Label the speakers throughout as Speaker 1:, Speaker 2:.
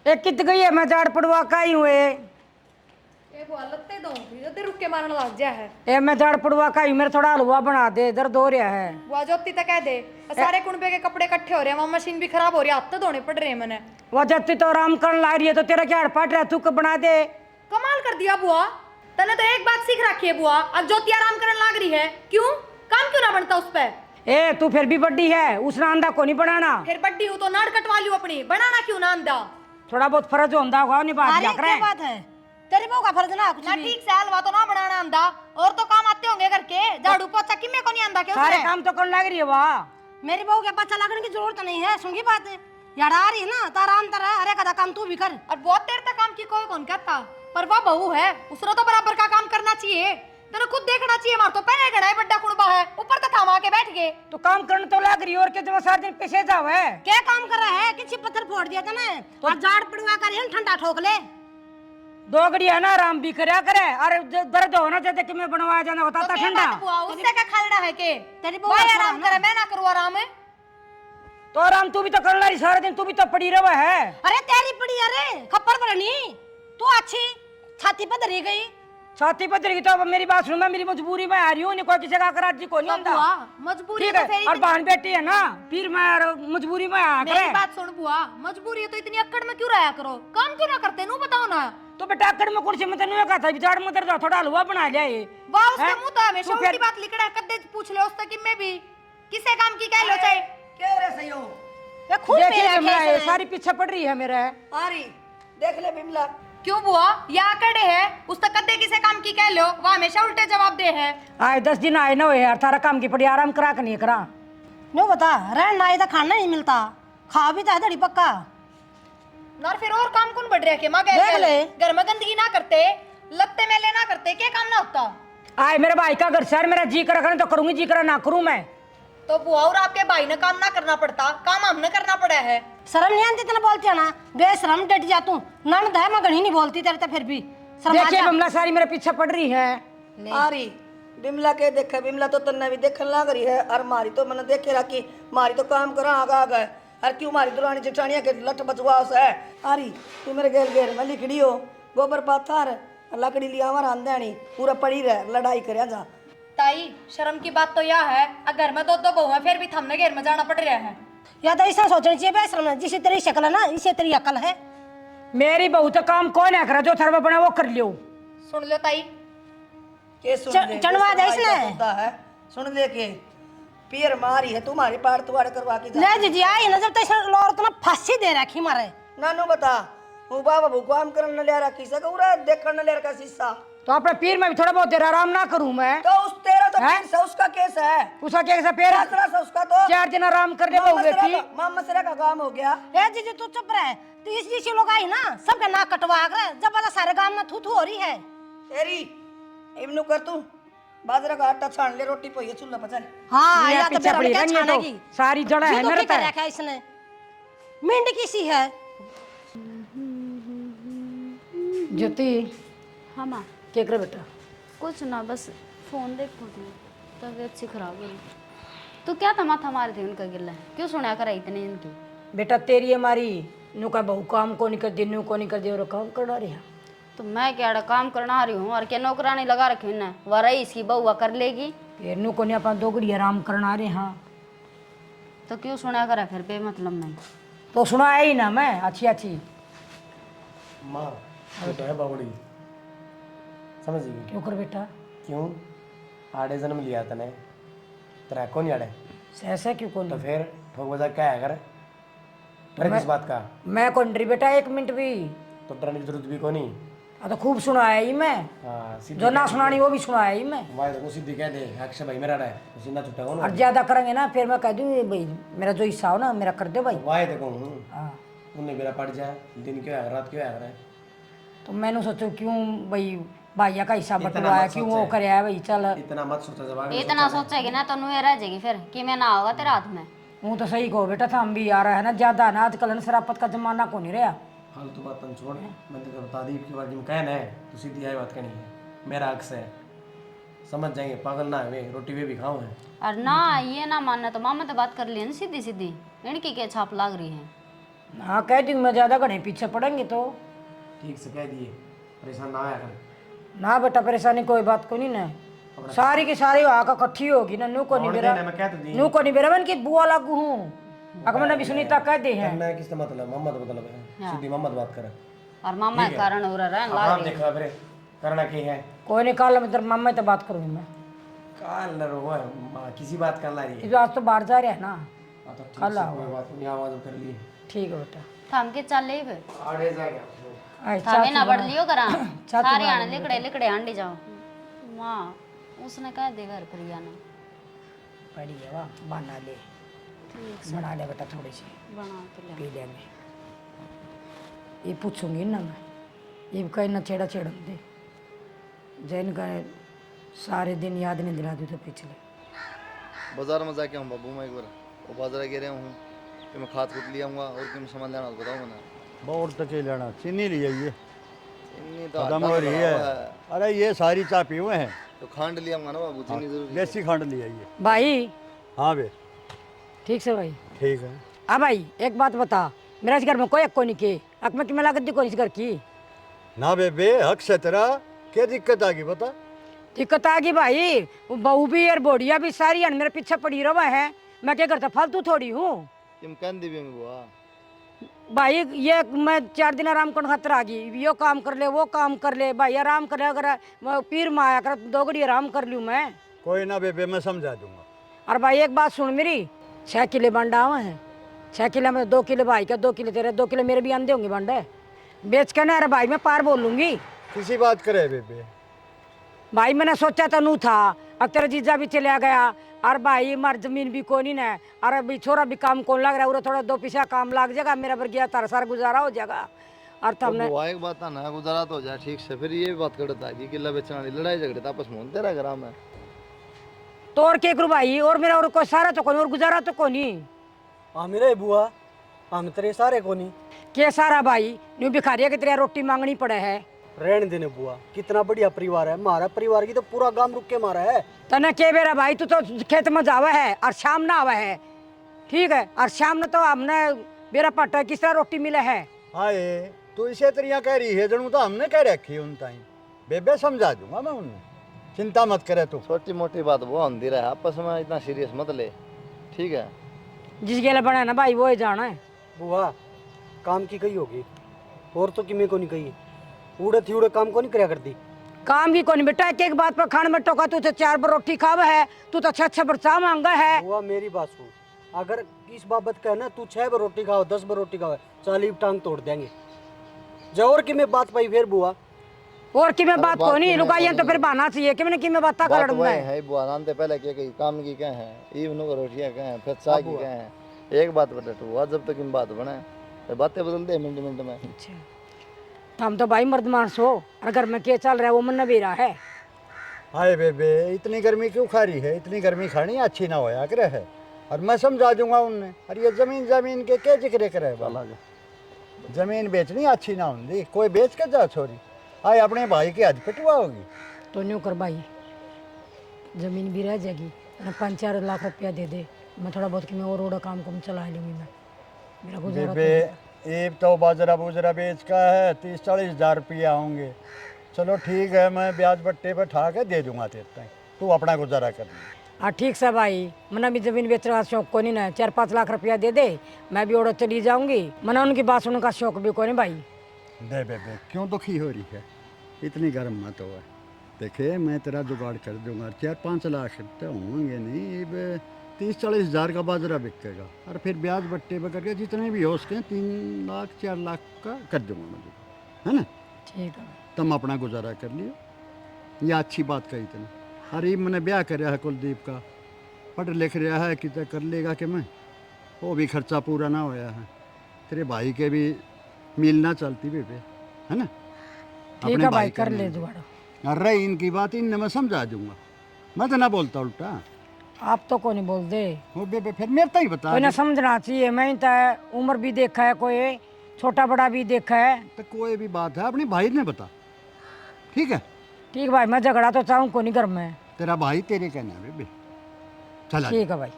Speaker 1: एक कित गई है मैं झाड़ पड़वा का ही हुए
Speaker 2: ए बुआ लत्ते दो जल्दी रुक के मारने लग गया है।
Speaker 1: ए मैं झाड़ पड़वा का ही मेरा थोड़ा हलवा बना दे दर्द हो रहा है।
Speaker 2: बुआ जोती तक कह दे सारे कुंबे के कपड़े इकट्ठे हो रहे हैं वहां मशीन भी खराब हो रही है हाथ तो धोने पड़ रहे हैं मैंने।
Speaker 1: वो जब तो आराम करने ला रही है तो तेरा क्या हड़पट रहा तू बना दे।
Speaker 2: कमाल कर दिया बुआ तने तो एक बात सीख रखी है बुआ अब ज्योति आराम करने लग रही है क्यों काम क्यों ना बनता उस पे।
Speaker 1: ए तू फिर भी बड्डी है उसने अंधा को नहीं बनाना।
Speaker 2: फिर बड्डी हूं तो नाड़ कटवा लियो अपनी बनाना क्यों ना अंधा।
Speaker 1: थोड़ा बहुत फर्ज होता होगा निभा दिया करे।
Speaker 3: क्या बात है तेरी बहू का फर्ज ना कुछ
Speaker 2: ना
Speaker 3: भी।
Speaker 2: ठीक से हलवा तो ना बनाना आंदा और तो काम आते होंगे करके झाड़ू पोछा किमे को नहीं आंदा क्यों
Speaker 1: सारे काम तो करने लग रही है वाह।
Speaker 3: मेरी बहू के बच्चा लगने की जरूरत नहीं है सुन की बात है यार आ रही है ना तो आराम तरह अरे कदा काम तू भी कर।
Speaker 2: और बहुत देर तक काम की कोई कौन कहता पर वह बहू है उसने तो बराबर का काम करना चाहिए तेरे खुद देखना चाहिए मार तो पहले गड़ा है बड्डा कुड़बा है ऊपर तो थामा के बैठ गए।
Speaker 1: तो काम करने तो लग रही है और क्या सारे दिन पीछे जाओ है।
Speaker 3: क्या काम कर रहा है किसी पत्थर फोड़ दिया था ना और झाड़ पड़वा कर ठंडा ठोक ले।
Speaker 1: दो घड़ी है ना आराम भी करया करे अरे दर्द होना चाहिए कि मैं बनवाया जाना होता था ठंडा।
Speaker 2: उससे क्या खालड़ा है के
Speaker 3: तेरी
Speaker 2: वो
Speaker 3: बहू
Speaker 2: आराम करे मैं ना करूँ आराम है।
Speaker 1: तो आराम तू भी तो करना रही सारे दिन तू भी तो पड़ी रहा है।
Speaker 3: अरे तेरी पड़ी अरे खप्पर बनी तू अच्छी छाती पर धरी गई।
Speaker 1: छाती पत्थर की तो अब मेरी बात सुन मैं मेरी मजबूरी में आ रही हूँ कोई किसी का करार जी को नहीं होता।
Speaker 2: मजबूरी
Speaker 1: ठीक
Speaker 2: तो
Speaker 1: है
Speaker 2: फिर
Speaker 1: और बहन बेटी है ना फिर मैं मजबूरी में आ
Speaker 2: मेरी
Speaker 1: करे।
Speaker 2: बात सुन बुआ मजबूरी है तो इतनी अक्कड़ में क्यों रहा करो काम क्यों ना करते नू बताओ ना।
Speaker 1: तो बेटा अकड़ में कुर्सी में तेने कहा था झाड़ में दर्द थोड़ा हलवा बना जाए।
Speaker 2: वाह उसके
Speaker 1: हैं?
Speaker 2: मुंह तो हमेशा
Speaker 1: तो फिर-
Speaker 2: उल्टी बात लिखड़ा है कद्दे पूछ ले उससे कि मैं भी किसे काम की कह लो चाहे
Speaker 4: क्या रे सही हो
Speaker 3: ये खून
Speaker 1: देखिए
Speaker 3: मेरा
Speaker 1: बिमला,
Speaker 3: खेस
Speaker 1: ये
Speaker 3: है।
Speaker 1: सारी पीछे पड़ रही है मेरा।
Speaker 4: आ रही देख ले बिमला
Speaker 2: क्यों बुआ या कड़े है उस तक कद्दे किसे काम की कह लो वह हमेशा उल्टे जवाब दे है।
Speaker 1: आए 10 दिन आए ना हुए यार थारा काम की पड़ी आराम करा के नहीं करा।
Speaker 3: नो बता रहना आए तो खाना नहीं मिलता खा भी चाहे धड़ी पक्का।
Speaker 2: ना फिर और काम कौन बढ़ रहा है कि माँ
Speaker 3: देख ले।
Speaker 2: घर में गंदगी ना करते लत्ते मेले ना करते क्या काम ना होता।
Speaker 1: आए मेरे भाई का घर शहर मेरा जी करा करे तो करूंगी जी करा ना करूं मैं।
Speaker 2: तो बुआ और आपके भाई ने काम ना करना पड़ता काम हमने करना पड़ा है।
Speaker 3: शर्म नहीं आती तेने बोलती है ना बेशरम डट जा तू ननद है मैं घणी नहीं बोलती तेरे तो फिर भी शर्म आ
Speaker 1: देखिए
Speaker 3: जा।
Speaker 1: बिमला सारी मेरे पीछे पड़ रही है।
Speaker 4: आ रही बिमला के देखे बिमला तो तन्ने भी देखने लग रही है और मारी तो मैंने देखे रखी मारी तो काम करा आगा गए और क्यों मारी दुरानी जेठानिया के लठ बचवास है। आ रही तू मेरे घेर घेर में लिखड़ी हो गोबर पाथर लकड़ी लिया हमारा अंधेनी पूरा पड़ी रह लड़ाई कर जा।
Speaker 2: ताई शर्म की बात तो यह है अगर मैं दो बहू है फिर भी थमने घेर में जाना पड़ रहा है।
Speaker 3: या तो ऐसा सोचना चाहिए बेशरम जिसे तेरी शक्ल है ना इसे तेरी अकल है।
Speaker 1: मेरी बहू तो काम कौन है करा जो थरवा बना वो कर लियो।
Speaker 2: सुन लो ताई
Speaker 4: के सुन ले
Speaker 3: चढ़वा दे इसने।
Speaker 4: होता है सुन ले के पीर मारी है तुम्हारी पाड़ तुआड़े करवा के जा।
Speaker 3: ले जीजी आई ना जब तक औरत ने फांसी दे रखी मारे
Speaker 4: नानू बता हूँ बाबा भूकवाम करने ले रखी से पूरा देखने ले रखा शीशा
Speaker 1: तो अपने पीर में भी थोड़ा बहुत देर आराम ना करूं मैं।
Speaker 4: तो उस तेरा तो
Speaker 1: हैं?
Speaker 4: केस है उसका केस है
Speaker 1: उसका क्या कैसा पेड़
Speaker 4: दूसरा से उसका तो
Speaker 1: 4 दिन आराम कर ले बहू बेटी।
Speaker 4: माँ मसरा का काम हो गया।
Speaker 3: ए जीजी तू चुप रह तो इस जैसी लोग आई ना सबके नाक कटवा कर जब सारे गांव में थू थू हो रही है।
Speaker 4: तेरी इब्नु कर तू बाजरा का आटा छान ले रोटी पोई चूल्हा पर चल।
Speaker 3: हाँ
Speaker 1: ये
Speaker 3: या तो
Speaker 1: पीछे
Speaker 3: बेरा में
Speaker 1: पड़ी
Speaker 3: क्या
Speaker 1: रहनी है तो
Speaker 3: छानेगी
Speaker 1: सारी जड़ा है
Speaker 3: क्यों
Speaker 1: मेरे
Speaker 3: दुखी कर
Speaker 1: पे।
Speaker 3: रखा है इसने मिंड किसी है।
Speaker 1: ज्योति
Speaker 5: हाँ माँ
Speaker 1: क्या करे बेटा।
Speaker 5: कुछ ना बस फ़ोन देखो थी तबीयत सी खराब हुई तो क्या था माथा मारे थे उनका गिल्ला क्यों सुना करा इतने इनकी।
Speaker 1: बेटा तेरी हमारी नु का बहू काम को नहीं कर दी नु को नहीं कर दी और काम करना रही है।
Speaker 5: तो मैं क्या काम करना रही हूँ और क्या नौकरानी लगा रखी ना वह रही इसकी बउआ कर लेगी
Speaker 1: फिर नु को नहीं अपन 2 घड़ी आराम करना रहे। हाँ
Speaker 5: तो क्यों सुना करा फिर बेमतलब नहीं।
Speaker 1: तो सुना है ही ना मैं अच्छी अच्छी।
Speaker 6: माँ ये तो है बावड़ी समझ गई
Speaker 1: क्यों कर बेटा
Speaker 6: क्यों आड़े जन्म लिया तने तेरा कौन याद है
Speaker 1: ऐसा क्यों कौन
Speaker 6: तो फिर ठोक बजा क्या है कर डर किस बात का
Speaker 1: मैं कौन डरी बेटा 1 मिनट भी।
Speaker 6: तो डरने की जरूरत भी कोनी।
Speaker 1: तो खूब सुनाया ही मैं
Speaker 6: हाँ सीधी
Speaker 1: जो ना सुनानी वो भी सुनाया ही मैं।
Speaker 6: वाह तो सीधी कह दे अक्षय भाई मेरा रहा है सीधा छुट्टा हो
Speaker 1: और
Speaker 6: ना
Speaker 1: ज्यादा करेंगे ना फिर मैं कह दूँ भाई मेरा जो हिस्सा हो ना मेरा कर दे भाई।
Speaker 6: वाह देखो हूँ
Speaker 1: हाँ
Speaker 6: उन्हें मेरा पड़ जाए दिन क्यों है रात क्यों है
Speaker 1: तो मैंने सोचो क्यों भाई भाइया का हिस्सा
Speaker 6: इतना
Speaker 1: बटवाया
Speaker 6: मत
Speaker 1: क्यों
Speaker 6: सोचे।
Speaker 1: वो कराया भाई चल।
Speaker 6: इतना मत सोचा जवाब
Speaker 5: इतना सोचेगी ना तो नुए रह जाएगी फिर कि मैं ना होगा तेरे हाथ में।
Speaker 1: वो तो सही कहो बेटा था हम भी आ रहा है ना ज्यादा ना आजकल ना शराबत का जमाना को नहीं रहा।
Speaker 6: फालतू बात तन छोड़ मैं तो बता दी की बार जिम कहना है तो सीधी आई बात करनी है मेरा हक है समझ जाएंगे पागल ना है रोटी भी खाऊं है।
Speaker 5: और ना ये ना मानना तो मामा तो बात कर ली ना सीधी सीधी इनकी क्या छाप लाग रही है।
Speaker 1: हाँ कह दी मैं, ज्यादा घने पीछे पड़ेंगे तो।
Speaker 6: ठीक से कह दिए, परेशान ना आया कर।
Speaker 1: ना बेटा परेशानी कोई बात को नहीं ना, सारी की सारी आका इकट्ठी होगी ना। नू को नहीं
Speaker 6: और
Speaker 1: बेरा,
Speaker 6: देना मैं कह तो दी।
Speaker 1: नू को नहीं बेरा मन की बुआ लागू हूँ। अगर मैंने भी सुनीता कह दे है।
Speaker 6: मैं किसका मतलब मोहम्मद मतलब है, सीधी मोहम्मद बात कर।
Speaker 5: और मामा के कारण हो रहा है
Speaker 6: आप देखा फिर करना की है।
Speaker 1: कोई नहीं, कल मैं तेरे मामा से बात करूंगी मैं।
Speaker 6: काल न रो किसी बात कर ला रही है।
Speaker 1: इस आज तो बाहर जा रहे हैं ना।
Speaker 6: तो ठीक से कोई बात नहीं, आवाज कर ली।
Speaker 1: ठीक है बेटा,
Speaker 5: थाम के चल ले फिर
Speaker 6: आड़े जाएगा।
Speaker 1: आई
Speaker 5: थामे ना बढ़ लियो करा
Speaker 1: चाची
Speaker 5: सारे आने लिकड़े लिकड़े आंडी जाओ। माँ उसने कह दे घर पर आना।
Speaker 1: पड़ी है वाह, बना ले, बना ले बेटा, थोड़ी सी
Speaker 5: बना के ले।
Speaker 1: पी लेंगे। ये पूछूंगी ना मैं, ये भी कहीं ना छेड़ा छेड़ा दे, जैन का सारे दिन याद नहीं दिला दी तो पिछले।
Speaker 7: बाजार में जाके हूँ बाबू मैं एक बार वो बाजार गिरे हूँ कि मैं खाद खुद लिया हूँ और कि मैं सामान लेना बताऊँ मैंने
Speaker 8: बहुत तक ही लेना, चीनी लिया ये
Speaker 7: चीनी तो
Speaker 8: खत्म
Speaker 7: आटा
Speaker 8: हो रही है।
Speaker 7: है
Speaker 8: अरे ये सारी चाय पी हुए हैं,
Speaker 7: तो खांड लिया हूँ ना बाबू चीनी जरूरी है।
Speaker 8: देसी खंड लिया ये।
Speaker 1: भाई
Speaker 8: हाँ बे
Speaker 1: ठीक से भाई।
Speaker 8: ठीक है।
Speaker 1: हाँ भाई एक बात बता, मेरा इस घर में कोई हक को नहीं के, हक में कि मैं लागत दी कोई इस घर की।
Speaker 8: ना बेबे हक से तेरा क्या दिक्कत आ गई बता।
Speaker 1: दिक्कत आ गई भाई, वो बहू भी और बोड़िया भी सारी अन मेरे पीछे पड़ी रवा है, मैं क्या करता फालतू थोड़ी हूँ
Speaker 7: तुम कहन दी भी मैं बुआ
Speaker 1: भाई। ये मैं 4 दिन आराम करने खातर आ गई, यो काम कर ले वो काम कर ले भाई, आराम कर ले। अगर मैं पीर में आया कर 2 घड़ी आराम कर लूँ मैं।
Speaker 8: कोई ना बेबे मैं समझा दूंगा।
Speaker 1: और भाई एक बात सुन मेरी, 6 किले बंडा हुआ है, 6 किले में 2 किले भाई का, 2 किले तेरे, 2 किले मेरे भी आंधे होंगे बंडे बेच के ना। अरे भाई मैं पार बोल लूंगी
Speaker 8: किसी बात करे बेबे।
Speaker 1: भाई, मैंने सोचा तो नू था, अब तेरा जीजा भी चला गया और भाई हमारी जमीन भी कोनी ना, और अभी छोरा भी काम कौन लग रहा है, थोड़ा 2 पैसा काम लग जाएगा, मेरा पर गया तारा सारा गुजारा हो जाएगा। और
Speaker 7: तो
Speaker 1: तुमने
Speaker 7: बुआ एक बात ना गुजारा तो हो जाए ठीक से फिर ये भी बात करता है कि किला बेचने वाली लड़ाई झगड़े तो आपस में होते रह ग्राम में
Speaker 1: तो और के करूं भाई, और मेरा और कोई सारा तो कोनी और गुजारा तो कोनी।
Speaker 9: मेरे बुआ हम तेरे सारे को नहीं
Speaker 1: के सारा भाई न्यू भिखारिया की तरह रोटी मांगनी पड़े है।
Speaker 9: रहने देने बुआ, कितना बढ़िया परिवार है हमारा, परिवार की तो पूरा गांव रुक के मारा है।
Speaker 1: तने के बेरा भाई, तू तो खेत में जावा है और शाम ना आवा है, ठीक है, और शाम ने तो हमने बेरा पट्टा किस तरह रोटी मिले है।
Speaker 8: आए तू इसे तरिया कह रही है जनू तो हमने कह रखी उन ताई। बेबे समझा दूंगा मैं उन्हें, चिंता मत करे तू।
Speaker 7: छोटी मोटी बात वो होती रहे आपस में इतना सीरियस मत ले ठीक है।
Speaker 1: जिस गेला बना है ना भाई वो ही जाना है।
Speaker 9: बुआ काम की कही होगी और तो किमे को नहीं कही, उड़े थी उड़े काम को नहीं कराया करती।
Speaker 1: काम की कौन बेटा, एक एक बात पर खाने में टोका, तू तो 4 बार रोटी खावा है, तू तो 6 बार चाह मांगा है।
Speaker 9: बुआ मेरी बात सुन, अगर इस बाबत कहना तू 6 बार रोटी खाओ 10 बार रोटी खाओ 40 टांग तोड़ देंगे। जौर की मैं बात पाई फिर बुआ
Speaker 1: और कि मैं बात को नहीं लुगाइया तो फिर बहाना चाहिए कि मैंने कि मैं बात कर लड़ना है।
Speaker 7: है बुआ जानते पहले क्या कही काम की क्या है इवनों को रोटियां क्या है फिर चाय की क्या है। एक बात बता तू हुआ जब तक इन बात बने तो बातें बदल दे मिनट मिनट में।
Speaker 1: अच्छा हम तो भाई मर्द मानस हो, अगर मैं क्या चल रहा है वो मन भी रहा है।
Speaker 8: हाय बेबे इतनी गर्मी क्यों खा रही है, इतनी गर्मी खानी अच्छी ना होया करे है। और मैं समझा दूंगा उनने। और ये जमीन के क्या जिक्र करे बाला, जमीन बेचनी अच्छी ना होंगी, कोई बेच के जा छोरी। आए अपने भाई की आज पिटवा होगी
Speaker 1: तो न्यू कर भाई, जमीन भी रह जाएगी, 5-4 लाख रुपया दे दे, मैं थोड़ा बहुत कि मैं और काम को चला लूँगी मैं, मेरा गुजारा
Speaker 8: बेबे। एक तो बाजरा बुजरा बेच का है 30-40 हज़ार रुपया होंगे। चलो ठीक है मैं ब्याज बट्टे पर ठा के दे दूंगा तेरे, तू अपना गुजारा कर।
Speaker 1: हाँ ठीक से भाई, मना भी जमीन बेचने का शौक को नहीं ना, 4-5 लाख रुपया दे दे, मैं भी ओढ़ चली जाऊंगी, मना उनकी बात सुनने का शौक भी को नहीं भाई।
Speaker 8: दे बेबे क्यों दुखी हो रही है, इतनी गर्म मत हो। देखे मैं तेरा जुगाड़ कर दूंगा, 4-5 लाख तो होंगे नहीं, 30-40 हज़ार का बाजरा बिकेगा और फिर ब्याज बट्टे पर करके जितने भी हो सके 3 लाख 4 लाख का कर दूंगा मैं, है ना।
Speaker 1: ठीक है
Speaker 8: तुम अपना गुजारा कर लियो, ये अच्छी बात कही तुमने। अरे मैंने ब्याह कराया है कुलदीप का, पढ़ लिख रहा है कि कर लेगा कि मैं, वो भी खर्चा पूरा ना होया है, तेरे भाई के भी मिलना चलती बेबे, है ना।
Speaker 1: ठीक है भाई कर ले जुगाड़।
Speaker 8: अरे इनकी बात इन मैं समझा दूंगा, मैं तो ना बोलता उल्टा।
Speaker 1: आप तो को नहीं बोल दे
Speaker 8: वो बेबे फिर मेरे तो ही बता
Speaker 1: कोई ना समझना चाहिए, मैं तो उम्र भी देखा है, कोई छोटा बड़ा भी देखा है,
Speaker 8: तो कोई भी बात है अपने भाई ने बता, ठीक है।
Speaker 1: ठीक भाई, मैं झगड़ा तो चाहूँ को नहीं घर में,
Speaker 8: तेरा भाई तेरे कहना है बेबे, चल
Speaker 1: ठीक है भाई।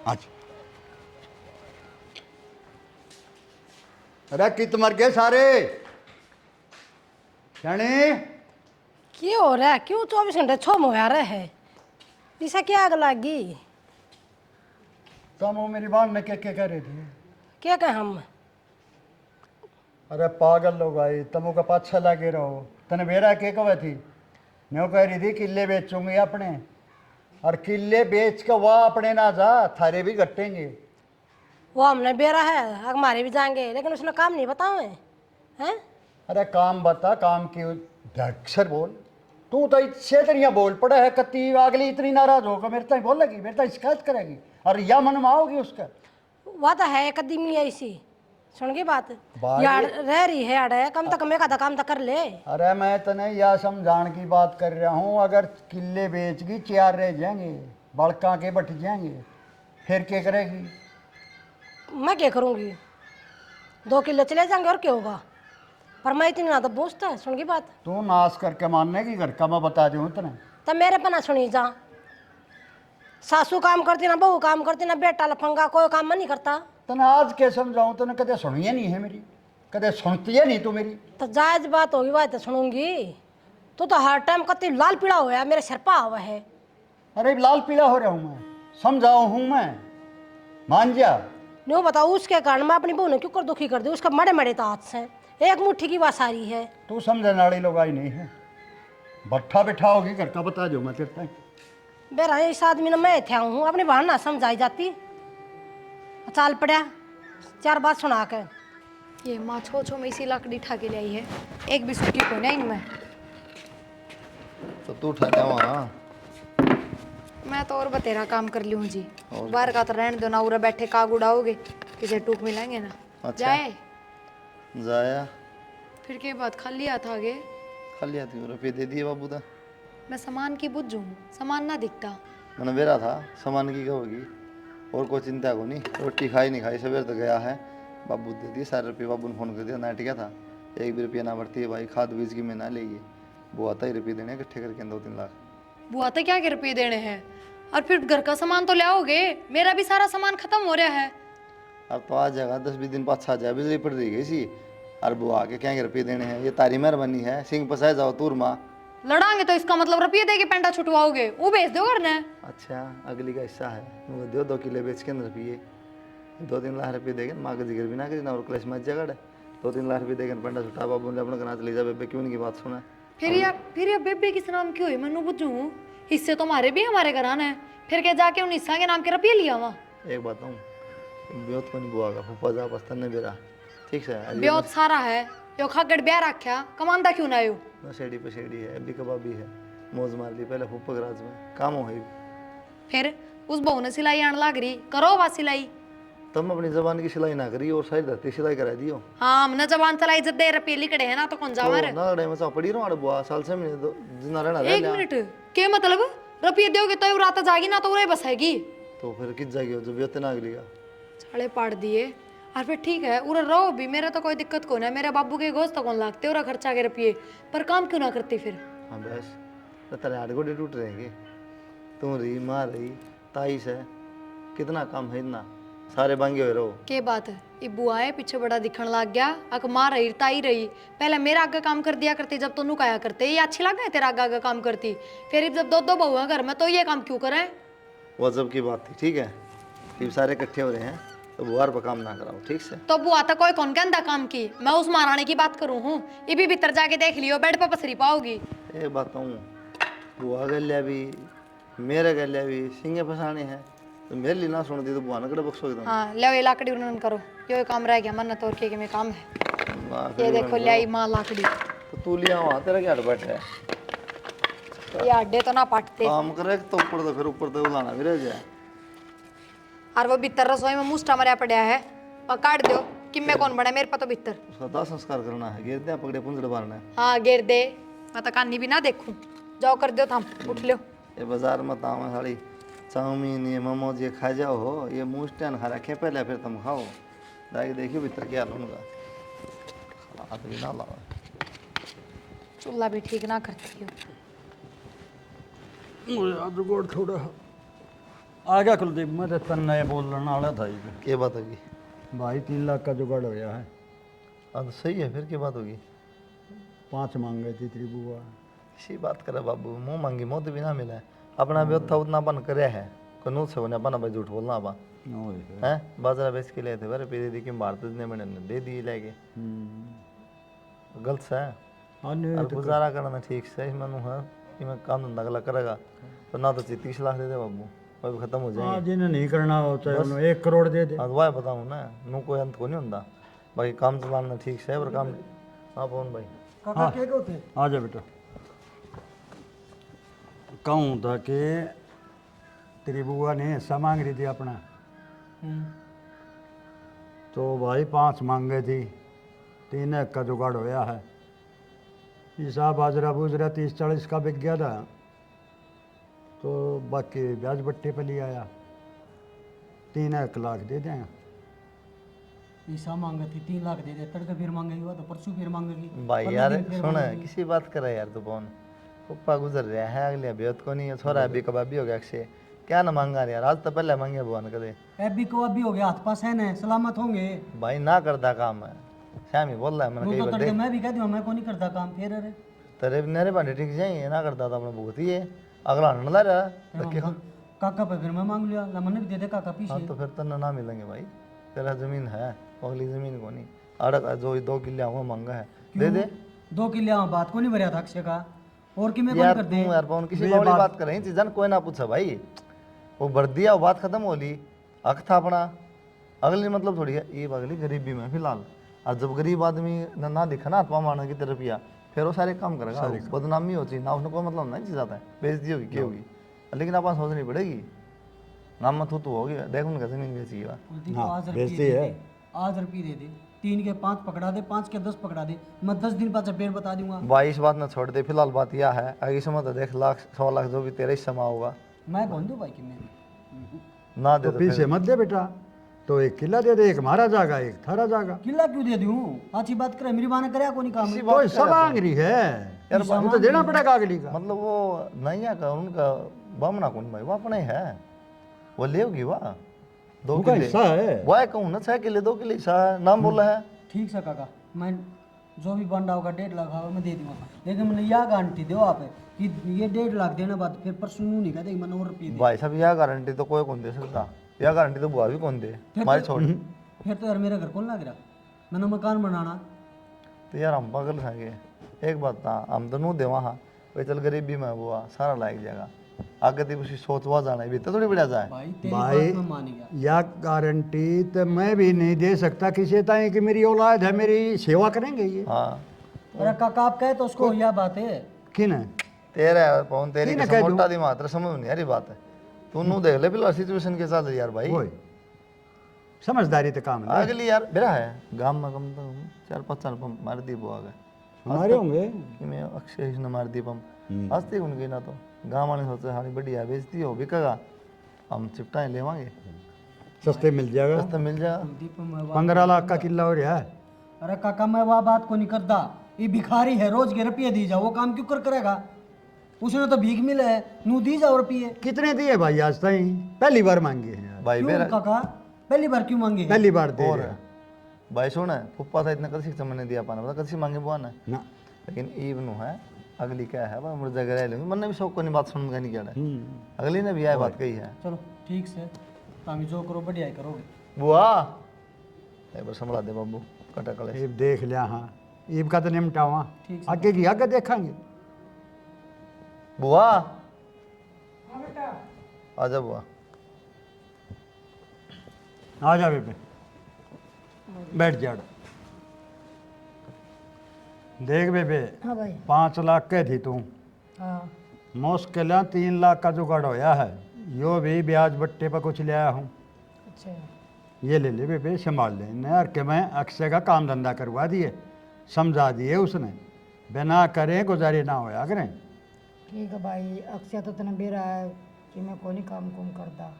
Speaker 8: आज अरे कित मर गए सारे शाणे।
Speaker 3: क्यों हो रहा है? क्यों 24 घंटे छो हो रहा है? इसे क्या आग लगी?
Speaker 8: तुम वो मेरी बात ने क्या कह रहे थे?
Speaker 3: क्या कहें हम?
Speaker 8: अरे पागल लोग आए तुमको का पाछा लगे रहो। तने बेरा के कहे थी मैं कह रही थी किले बेचूंगी अपने, और किले बेच के वह अपने ना जा थारे भी कटेंगे।
Speaker 3: वो हमने बेरा है, हमारे भी जाएंगे, लेकिन उसने काम नहीं बताओ हैं?
Speaker 8: अरे काम बता, काम की अक्षर बोल। तू तो इससे तरिया बोल पड़ा है कति अगली इतनी नाराज होगा मेरे तक बोल लगी, मेरे तक शिकायत करेगी और या मन में आओगी उसका।
Speaker 3: वह तो है कदीमी ऐसी, सुन की बात
Speaker 8: बात
Speaker 3: यार रह रही है अड़े, कम तक मैं का काम तो कर ले।
Speaker 8: अरे मैं तने यह समझाने की बात कर रहा हूँ, अगर किले बेच गई 4 रह जाएंगे, बड़का के बट जाएंगे, फिर क्या करेगी?
Speaker 3: मैं क्या करूँगी? 2 किलो चले जाएंगे और क्या होगा? पर मैं इतनी ना तो पूछता है, सुन की बात।
Speaker 8: तू नाश करके मानने की घर का मैं बता दूँ तने।
Speaker 3: तब मेरे पना सुनी जा, सासू काम करती ना बहू काम करती ना बेटा लफंगा, कोई काम मैं नहीं करता।
Speaker 8: तने आज क्या समझाऊँ? तने कदे सुनिए नहीं है मेरी, कदे सुनती है नहीं तू मेरी।
Speaker 3: तो जायज बात होगी, बात तो सुनूंगी। तू तो हर टाइम कति लाल पीड़ा होया, मेरे सिर पा हुआ है।
Speaker 8: अरे लाल पीला हो रहा हूँ मैं, समझाऊ हूँ मैं, मान जा।
Speaker 3: न्यू बताओ उसके कारण मैं अपनी बहू ने क्यों कर दुखी कर दी? उसका मड़े मड़े तो हाथ से एक मुट्ठी की बात सारी है।
Speaker 8: तू समझने वाली लोग आई नहीं है, भट्ठा बिठा होगी घर का बता दो मैं तेरे तक।
Speaker 3: बेरा इस आदमी ने मैं थे हूँ, अपनी बहन ना समझाई जाती, चाल पड़ा 4 बात सुना के।
Speaker 2: ये माँ छो छो में इसी लकड़ी उठा के ले आई है, एक बिस्कुट की कोई नहीं इनमें।
Speaker 7: तो तू उठा क्या वहाँ?
Speaker 2: मैं तो और बतेरा काम कर ली हूँ जी, बाहर का तो रहने दो ना, उरा बैठे काग उड़ाओगे, किसे टूक मिलेंगे ना।
Speaker 7: अच्छा।
Speaker 2: जाए
Speaker 7: जाया
Speaker 2: फिर के बाद खाली हाथ आ गए।
Speaker 7: खाली आती रुपये दे दिए बाबू दा।
Speaker 2: मैं सामान की बुझ हूँ, सामान ना दिखता।
Speaker 7: मैंने बेरा था सामान की क्या होगी, और कोई चिंता को नहीं। रोटी खाई नहीं खाई सवेर तक गया है, बाबू दे दिए सारे रुपये। बाबू ने फ़ोन कर दिया नाइट क्या था, 1 भी रुपया ना बढ़ती है भाई, खाद बीज की मैं ना लेगी। वो आता ही रुपये देने इकट्ठे करके 2-3 लाख।
Speaker 2: बुआ तो क्या के रुपये देने हैं, और फिर घर का सामान तो ले आओगे? मेरा भी सारा सामान खत्म हो रहा है।
Speaker 7: अब तो आ जाएगा 10-20 दिन पाछा जाए, बिजली पड़ रही गई सी। और बुआ के क्या रुपये देने हैं, ये तारी मेहरबानी है। सिंह पसाए जाओ तूर माँ
Speaker 2: लड़ांगे तो इसका मतलब रुपये दे के पेंटा छुटवाओगे, वो बेच दो करना।
Speaker 7: अच्छा अगली का हिस्सा है, वो दो 2 किलो बेच के रुपये 2-3 लाख रुपये देंगे। माँ का जिक्र भी ना करी ना, और क्लेश मच जगह 2-3 लाख रुपये देंगे पेंटा छुटा। बाबू ने अपना कना चले जा बेबे, क्यों नहीं की बात सुना।
Speaker 2: फिर ये बेबे किस नाम की हुई मैनू बुझू? हिस्से तो हमारे भी हमारे घरान है, फिर क्या जाके उन हिस्सा के नाम के रुपये लिया वहाँ?
Speaker 7: एक बात हूँ, ब्योत को नहीं बुआ का फूफा जा पस्तन ने बेरा ठीक से
Speaker 2: ब्योत सारा है, यो खागड़ ब्याह रखा, कमांदा क्यों ना आयो?
Speaker 7: नशेड़ी पशेड़ी है, अभी कबाबी है, मौज मार ली पहले फूफा के राज में काम हो गई।
Speaker 2: फिर उस बहू ने सिलाई आने लग रही, करो बात सिलाई।
Speaker 7: तुम अपनी जबान की सिलाई ना करी और सारी धरती सिलाई करा दियो।
Speaker 2: हाँ हमने जबान चलाई, जब दे रुपये लिखड़े है ना तो कौन जावा रे?
Speaker 7: ना रे मचा पड़ी रहो बुआ, साल से महीने तो जिना रहना
Speaker 2: एक मिनट, क्या मतलब? रुपये दोगे तो रात जाएगी ना तो उरे बसेगी।
Speaker 7: तो फिर किस जाएगी जब ब्योत ना अगली का
Speaker 2: छाड़े पाड़ दिए। और फिर ठीक है उरा रहो भी, मेरा तो कोई दिक्कत कौन है, मेरे बाबू के गोश्त तो कौन लागते उरा खर्चा के रुपये, पर काम क्यों ना करती फिर?
Speaker 7: हाँ बस तो तेरे हाथ गोडे टूट रहेंगे। तू रही माँ रही ताई से कितना काम है, इतना सारे बांगे हुए रहो।
Speaker 2: के बात है, ये बुआए पीछे बड़ा दिखण लग गया, अक माँ रही ताई रही, पहले मेरा आगे काम कर दिया करती जब तो काया करते, ये अच्छी लग गए तेरा आगे आगे काम करती, फिर जब 2-2 बहू है घर में तो ये काम क्यों करे?
Speaker 7: वो जब की बात थी ठीक है, फिर सारे इकट्ठे हो रहे हैं तो बुआर पर काम ना कराओ ठीक से।
Speaker 2: तो बुआ तो कोई कौन कहता काम की, मैं उस महारानी की बात करूँ हूँ, ये भी भीतर जाके देख लियो, बेड पर पसरी पाओगी।
Speaker 7: एक बात हूँ, बुआ गलिया भी मेरे गलिया भी सिंगे फसाने हैं, तो मेरे लिए ना सुन दी तो बुआ ने कड़े बक्सो एकदम।
Speaker 2: हाँ ले ये लाकड़ी उन्होंने करो, यो काम रह गया मन तोड़ के में काम है। ये देखो ले आई माँ लाकड़ी,
Speaker 7: तो तू लिया वहाँ तेरा क्या बैठा है,
Speaker 2: ये अड्डे तो ना पाटते।
Speaker 7: काम करे तो ऊपर तो फिर ऊपर तो उलाना भी रह जाए।
Speaker 2: और वो भीतर रसोई में मुस्टा मरिया पड़ा है, और काट दो कि मैं कौन बड़ा, मेरे पास तो भीतर
Speaker 7: उसका दाह संस्कार करना है, गिर दे पकड़े पुंजड़ मारना है।
Speaker 2: हाँ गिर दे, मैं तो कानी भी ना देखूं, जाओ कर दो थम, उठ लो।
Speaker 7: ये बाजार में ताव में साड़ी चाउमीन ये मोमोज ये खा जाओ हो, ये मुँह स्टैंड खा रखे पहले फिर तुम खाओ, जाके देखियो भीतर क्या हाल होगा। हाथ भी ना लाओ,
Speaker 2: चूल्हा भी ठीक ना करती हो।
Speaker 8: मुझे आज गोड़ थोड़ा आ गया कुलदीप, मैं तो तन्ने बोलने वाला था ये।
Speaker 7: क्या बात होगी?
Speaker 8: भाई 3 लाख का जुगाड़ हो गया है।
Speaker 7: हाँ तो सही है, फिर क्या बात होगी?
Speaker 8: 5 मांग गई थी तेरी बुआ।
Speaker 7: इसी बात करे बाबू, मुंह मांगी मुँह तो भी ना मिला है। अपना भी था उतना अपन करे है, कानून से होने अपन भाई झूठ बोलना अपन है। बाजरा बेच के लिए थे बारे पे दी कि भारत ने मैंने दे दी लेके, गलत है। और गुजारा करना ठीक से मनु है कि मैं काम धंधा अगला करेगा तो ना तो 30 लाख दे दे बाबू, वो भी खत्म हो जाएंगे।
Speaker 8: जिन्हें नहीं करना होता है उन्हें 1 करोड़ दे दे।
Speaker 7: हाँ तो वह बताऊँ ना, नू कोई अंत को नहीं होता, बाकी काम चलाना ठीक से पर काम। हाँ पवन भाई
Speaker 9: काका क्या कहते हैं?
Speaker 8: आ जा बेटा। कहूँ था कि तेरी बुआ ने हिस्सा मांग रही थी अपना, तो भाई 5 मांग गई थी, 3 का जुगाड़ होया है। हिसाब बाजरा बूजरा 30-40 का बिक गया था, तो बाकी ब्याज बट्टे पे ले आया, 3 लाख दे दें।
Speaker 9: पैसा मांगे थी 3 लाख दे दे, तड़के फिर मांगेगी वो तो परसों फिर मांगेगी
Speaker 7: भाई
Speaker 9: 15
Speaker 7: यार
Speaker 9: दिन फिर
Speaker 7: सुन,
Speaker 9: मांगेगी।
Speaker 7: किसी बात करे यार तो पवन, पप्पा गुजर रहा है अगले बेहद को नहीं है, छोरा अभी कबाबी हो गया अक्षय, क्या ना मांगा यार, आज तो पहले मांगे बुआ ने कदे।
Speaker 9: अभी को अभी हो गया, हाथ पास है ना, सलामत होंगे।
Speaker 7: भाई ना करता काम है, श्यामी बोल रहा है मैंने
Speaker 9: नू
Speaker 7: कई
Speaker 9: तो
Speaker 7: बार
Speaker 9: तड़के
Speaker 7: देख
Speaker 9: मैं भी कह दूँ मैं को नहीं करता काम, फिर अरे
Speaker 7: तेरे मेरे पांडे ठीक जाएंगे, ना करता तो अपने भुगती है अगला हंड ला रहा है।
Speaker 9: काका पे फिर मैं मांग लिया, लमन ने भी दे दे काका पीछे।
Speaker 7: हाँ तो फिर तन्ना ना मिलेंगे भाई, तेरा जमीन है, अगली जमीन को नहीं, अड़क जो 2 किले हुआ मांगा है दे दे।
Speaker 9: 2 किले बात को नहीं भरया था अक्षय का, और कि मैं
Speaker 7: यार
Speaker 9: कर
Speaker 7: तू
Speaker 9: दे
Speaker 7: यार पवन किसी बात बात कर रही चीज़ कोई ना पूछा भाई, वो भर दिया वो बात खत्म हो ली, हक था अपना। अगली मतलब थोड़ी है ये अगली गरीबी में फिलहाल, और जब गरीब आदमी ना दिखा ना आत्मा मारने की तरफ या फिर वो सारे काम करेगा, बदनामी होती ना, उसने कोई मतलब नहीं चीज आता है, बेइज्जती होगी क्या होगी, लेकिन अपन सोचनी पड़ेगी नाम मत तो होगी, देख उनका जमीन बेची हुआ।
Speaker 9: बोलती तो आज रुपये दे दे, आज रुपये दे दे, 3 के 5 पकड़ा दे, 5 के 10 पकड़ा दे, मैं 10 दिन बाद पेड़ बता दूंगा।
Speaker 7: भाई इस बात ना छोड़ दे, फिलहाल बात यह है आगे समय तो देख लाख 100 लाख जो भी तेरे हिस्सा में होगा
Speaker 9: मैं कौन दूं भाई कि मैं
Speaker 7: ना दे
Speaker 8: तो पीछे मत दे बेटा, तो 1 किला दे दे, 1 हमारा जागा 1 थारा जागा।
Speaker 9: किला क्यों दे दूं? अच्छी बात करे, मेरी माँ ने कराया को नहीं काम।
Speaker 8: कोई सब मांग रही है यार, वो तो देना पड़ेगा अगली का।
Speaker 7: मतलब वो नहीं है का उनका बामना कौन भाई, वो अपने ही है, वो लेगी वाह 2
Speaker 8: उनका
Speaker 7: किले
Speaker 8: हिस्सा है।
Speaker 7: वह कहूँ ना 6 किले 2 किले हिस्सा है, नाम बोला है।
Speaker 9: ठीक से काका, मैं जो भी बंडा होगा 1.5 लाख होगा मैं दे दूंगा, लेकिन मैंने यह गारंटी दो आप कि ये 1.5 लाख देने बाद फिर परसों नू नहीं कहते मैंने और रुपये दे।
Speaker 7: भाई साहब यह गारंटी तो कोई कौन दे सकता, यह गारंटी तो बुआ भी कौन दे, हमारी छोड़।
Speaker 9: फिर तो यार मेरा घर कौन लग रहा, मैंने मकान बनाना।
Speaker 7: तो यार हम पागल हैं, एक बात था हम तो नू दे वहाँ भाई, चल गरीबी में बुआ सारा लायक जाएगा, आगे तो कुछ सोचवा जाना है भी तो थोड़ी बढ़िया जाए।
Speaker 9: भाई तेरी
Speaker 8: भाई
Speaker 9: बात में मान गया।
Speaker 8: या गारंटी तो मैं भी नहीं दे सकता किसी ताई कि मेरी औलाद है, मेरी सेवा करेंगे ये।
Speaker 7: हाँ
Speaker 9: अरे काका आप कहे तो उसको यह बात है
Speaker 8: किन है
Speaker 7: तेरा पवन तेरी
Speaker 8: ठीक है,
Speaker 7: कसम
Speaker 8: कह दूं।
Speaker 7: मोटा दिमाग तेरा समझ में नहीं आ रही बात है, तू नू देख ले फिलहाल सिचुएशन के साथ यार भाई।
Speaker 8: वही समझदारी तो काम है।
Speaker 7: अगली यार बेरा है गांव में कम तो 4-5 साल पंप मार दी बुआ गए,
Speaker 8: हमारे होंगे
Speaker 7: कि मैं अक्षय ने मार दी पंप, आज तक उनकी ना तो गाँव वाले सोचे हारी बढ़िया बेचती हो बिकेगा, हम चिपटाएं लेवांगे
Speaker 8: सस्ते मिल जाएगा,
Speaker 7: सस्ता मिल जाएगा।
Speaker 9: दीप में
Speaker 8: 15 लाख का किला हो रहा है।
Speaker 9: अरे काका मैं वह बात को नहीं करता, ये भिखारी है, रोज के रुपये दी जाओ, वो काम क्यों करेगा? उसने तो भीख मिले है, नू दी जाओ रुपये।
Speaker 8: कितने दिए भाई आज ताई? पहली बार मांगे हैं यार,
Speaker 7: भाई
Speaker 9: क्यों
Speaker 7: मेरा
Speaker 9: काका पहली बार क्यों मांगे?
Speaker 8: पहली बार दे
Speaker 7: और
Speaker 8: रहे हैं।
Speaker 7: भाई सुन पुप्पा था इतना कद शिक्षा मैंने दिया पाना पता कद मांगे बुआ ने,
Speaker 8: ना
Speaker 7: लेकिन ईब नु है अगली क्या है वह मुर्जा गिरा लूंगी, मन ने भी शौक को नहीं बात सुन का नहीं क्या है, अगली ने भी यह बात कही है।
Speaker 9: चलो ठीक से तामी जो करो बढ़िया ही करोगे।
Speaker 7: बुआ एक बार संभला दे बाबू कटा कले
Speaker 8: ईब देख लिया, हाँ ईब का तो निमटावा,
Speaker 9: ठीक
Speaker 8: आगे की आगे देखेंगे।
Speaker 7: बुआ आजा बुआ,
Speaker 8: आ जा बेबे बैठ जा। देख बेबे
Speaker 3: हाँ भाई
Speaker 8: 5 लाख के थी तू,
Speaker 3: हाँ
Speaker 8: मुश्किल 3 लाख का जुगाड़ होया है, यो भी ब्याज बट्टे पर कुछ ले आया हूँ,
Speaker 3: अच्छा
Speaker 8: ये ले ले बेबे संभाल ले। यार के मैं अक्षय का काम धंधा करवा दिए, समझा दिए उसने, बिना करें गुजारे ना होया करें।
Speaker 3: ठीक है भाई, अक्षय तो तना बेरा है कि मैं कोई काम कुम करता,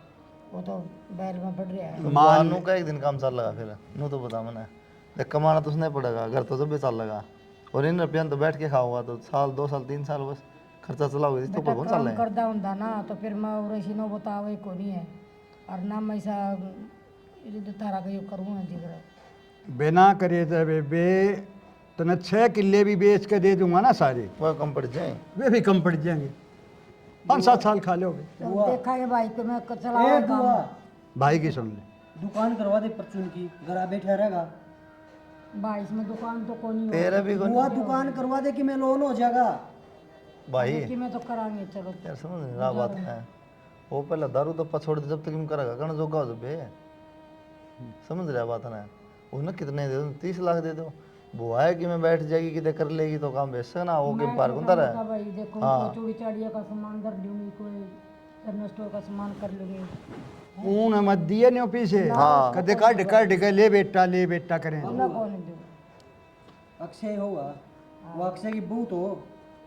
Speaker 3: वो तो बैल में बढ़ रहा है।
Speaker 7: मान नू का एक दिन काम चल लगा फिर नू तो बता मैंने देख कमाना तो उसने पड़ेगा, घर तो जब भी चल लगा, और इन रुपया तो बैठ के खाऊंगा तो साल 2 साल 3 साल बस खर्चा चलाओगे तो पर कौन चल
Speaker 3: काम
Speaker 7: रहा है।
Speaker 3: करदा हुंदा ना तो फिर मैं उरेसी नो बतावे को नहीं है, और ना मैं ऐसा इधर तारा का यो करूँ जिगर
Speaker 8: बिना करे तो बेबे तने 6 किले भी बेच के दे दूंगा ना सारे,
Speaker 7: वो कम पड़ जाए।
Speaker 8: वे भी कम पड़ जाएंगे, 5-7 साल खा लोगे।
Speaker 1: देखा है भाई को मैं
Speaker 9: ए
Speaker 1: चला
Speaker 9: बुआ,
Speaker 8: भाई की सुन ले,
Speaker 9: दुकान करवा दे परचून की, घर आ बैठा रहेगा।
Speaker 1: भाई इसमें दुकान तो कोनी हो
Speaker 7: तेरा भी
Speaker 9: बुआ दुकान करवा दे कि मैं लोन हो जाएगा।
Speaker 7: भाई
Speaker 1: कि मैं तो करांगे चलो।
Speaker 7: यार समझ नहीं रहा बात है, वो पहले दारू तो छोड़ दे, जब तक हम करेगा कण जोगा हो बे, समझ रहा बात ना। उन्हें कितने दे दो, 30 लाख दे दो, बुआ है कि मैं बैठ जाएगी कि कर लेगी तो काम बेच सकना, वो के पार कौन तारा है।
Speaker 1: भाई देखो चूड़ी चाड़िया का सामान धर लूंगी, कोई जनरल स्टोर का सामान कर लूंगी।
Speaker 8: ऊन मत दिए नहीं पीछे, कदे काट काट के ले बेटा करें।
Speaker 9: अक्षय होगा, वो अक्षय की बहू तो